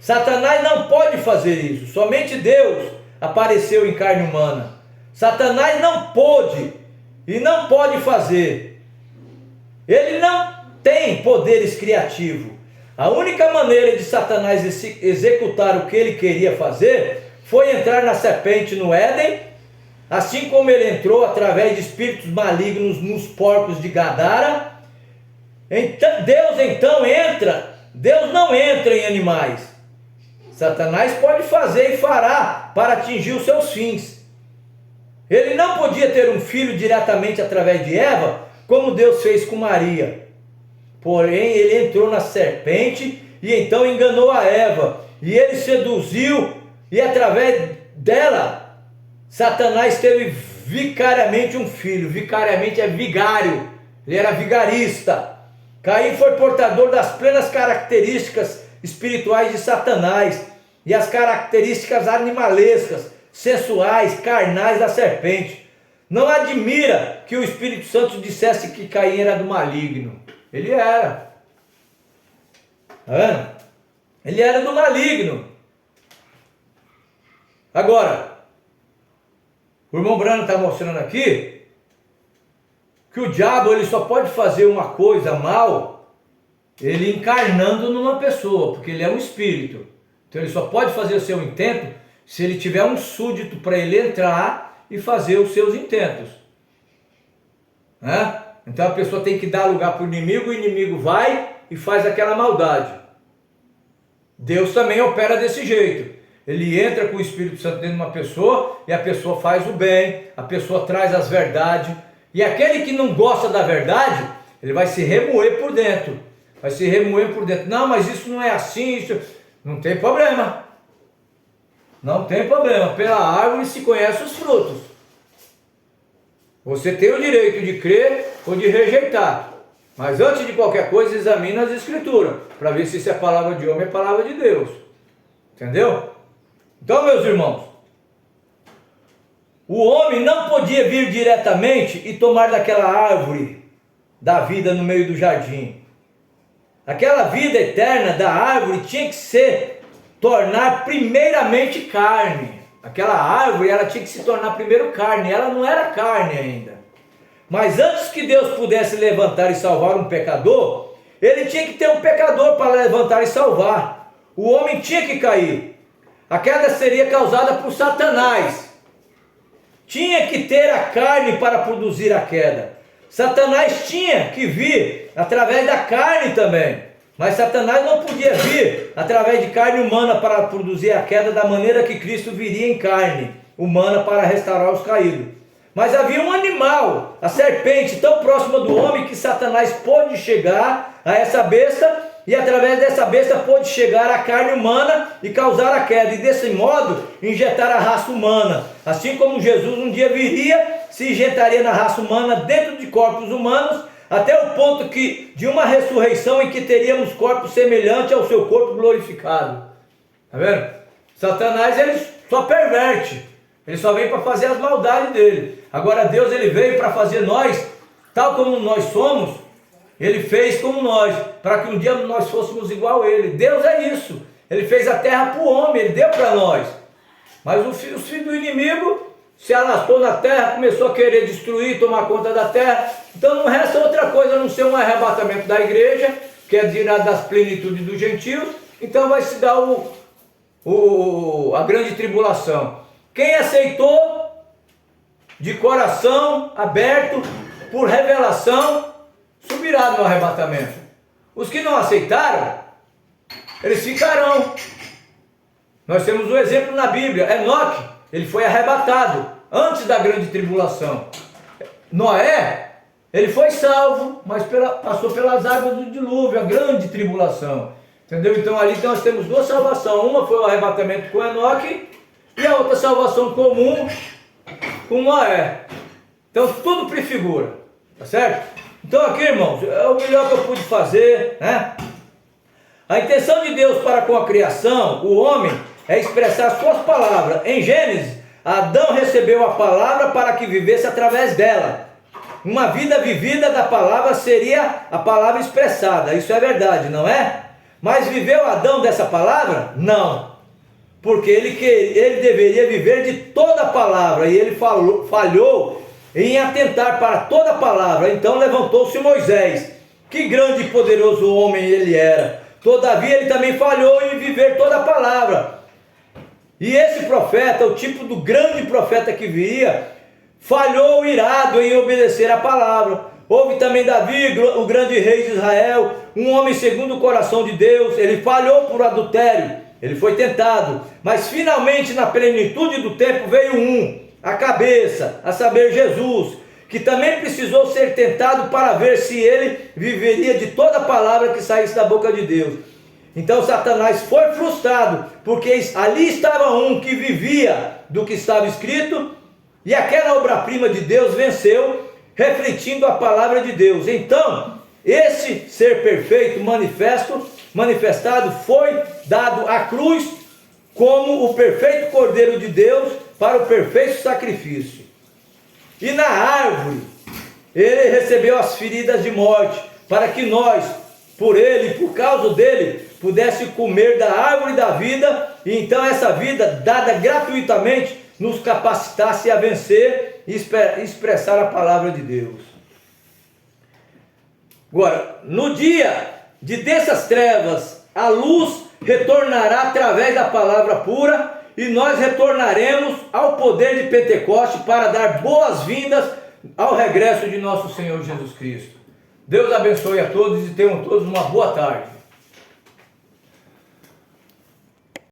Satanás não pode fazer isso. Somente Deus apareceu em carne humana. Satanás não pôde e não pode fazer. Ele não tem poderes criativos. A única maneira de Satanás executar o que ele queria fazer foi entrar na serpente no Éden, assim como ele entrou através de espíritos malignos nos porcos de Gadara. Então, Deus não entra em animais. Satanás pode fazer e fará para atingir os seus fins. Ele não podia ter um filho diretamente através de Eva, como Deus fez com Maria. Porém, ele entrou na serpente e então enganou a Eva. E ele seduziu, e através dela, Satanás teve vicariamente um filho. Vicariamente é vigário. Ele era vigarista. Caim foi portador das plenas características espirituais de Satanás e as características animalescas, sensuais, carnais da serpente. Não admira que o Espírito Santo dissesse que Caim era do maligno. Ele era. Tá vendo? Ele era do maligno. Agora, o irmão Brano está mostrando aqui que o diabo ele só pode fazer uma coisa mal ele encarnando numa pessoa, porque ele é um espírito. Então ele só pode fazer o seu intento se ele tiver um súdito para ele entrar e fazer os seus intentos. Né? Então a pessoa tem que dar lugar para o inimigo vai e faz aquela maldade. Deus também opera desse jeito. Ele entra com o Espírito Santo dentro de uma pessoa e a pessoa faz o bem, a pessoa traz as verdades. E aquele que não gosta da verdade, ele vai se remoer por dentro. Vai se remoer por dentro. Não, mas isso não é assim, isso... Não tem problema. Não tem problema. Pela árvore se conhece os frutos. Você tem o direito de crer ou de rejeitar. Mas antes de qualquer coisa, examine as escrituras, para ver se isso é palavra de homem ou é palavra de Deus. Entendeu? Então, meus irmãos, o homem não podia vir diretamente e tomar daquela árvore da vida no meio do jardim. Aquela vida eterna da árvore tinha que se tornar primeiramente carne. Aquela árvore ela tinha que se tornar primeiro carne, ela não era carne ainda. Mas antes que Deus pudesse levantar e salvar um pecador, ele tinha que ter um pecador para levantar e salvar. O homem tinha que cair. A queda seria causada por Satanás. Tinha que ter a carne para produzir a queda. Satanás tinha que vir através da carne também. Mas Satanás não podia vir através de carne humana para produzir a queda da maneira que Cristo viria em carne humana para restaurar os caídos. Mas havia um animal, a serpente, tão próxima do homem que Satanás pôde chegar a essa besta e através dessa besta pôde chegar à carne humana e causar a queda, e desse modo injetar a raça humana. Assim como Jesus um dia viria, se injetaria na raça humana dentro de corpos humanos, até o ponto que de uma ressurreição em que teríamos corpos semelhantes ao seu corpo glorificado. Tá vendo? Satanás ele só perverte, ele só vem para fazer as maldades dele. Agora Deus ele veio para fazer nós, tal como nós somos. Ele fez como nós, para que um dia nós fôssemos igual a ele. Deus é isso. Ele fez a terra para o homem, ele deu para nós. Mas os filhos do inimigo se alastrou na terra, começou a querer destruir, tomar conta da terra. Então não resta outra coisa a não ser um arrebatamento da igreja, que é tirar das plenitudes dos gentios. Então vai se dar a grande tribulação. Quem aceitou de coração aberto, por revelação, subirá no arrebatamento. Os que não aceitaram, eles ficarão. Nós temos um exemplo na Bíblia. Enoque, ele foi arrebatado antes da grande tribulação. Noé, ele foi salvo, mas passou pelas águas do dilúvio, a grande tribulação. Entendeu? Então ali nós temos duas salvações. Uma foi o arrebatamento com Enoque e a outra salvação comum com Noé. Então tudo prefigura. Tá certo? Então aqui, irmãos, é o melhor que eu pude fazer, né? A intenção de Deus para com a criação, o homem, é expressar suas palavras. Em Gênesis, Adão recebeu a palavra para que vivesse através dela. Uma vida vivida da palavra seria a palavra expressada. Isso é verdade, não é? Mas viveu Adão dessa palavra? Não. Porque ele deveria viver de toda a palavra. E ele falhou em atentar para toda a palavra. Então levantou-se Moisés. Que grande e poderoso homem ele era. Todavia ele também falhou em viver toda a palavra. E esse profeta, o tipo do grande profeta que viria, falhou irado em obedecer a palavra. Houve também Davi, o grande rei de Israel, um homem segundo o coração de Deus. Ele falhou por adultério, ele foi tentado, mas finalmente na plenitude do tempo veio a cabeça, a saber Jesus, que também precisou ser tentado para ver se ele viveria de toda a palavra que saísse da boca de Deus. Então Satanás foi frustrado, porque ali estava um que vivia do que estava escrito, e aquela obra-prima de Deus venceu, refletindo a palavra de Deus. Então, esse ser perfeito manifestado foi dado à cruz como o perfeito Cordeiro de Deus para o perfeito sacrifício. e na árvore ele recebeu as feridas de morte, para que nós, por ele, por causa dele, pudesse comer da árvore da vida, e então essa vida dada gratuitamente nos capacitasse a vencer e expressar a palavra de Deus. Agora, no dia de dessas trevas, a luz retornará através da palavra pura, e nós retornaremos ao poder de Pentecoste para dar boas-vindas ao regresso de nosso Senhor Jesus Cristo. Deus abençoe a todos e tenham todos uma boa tarde.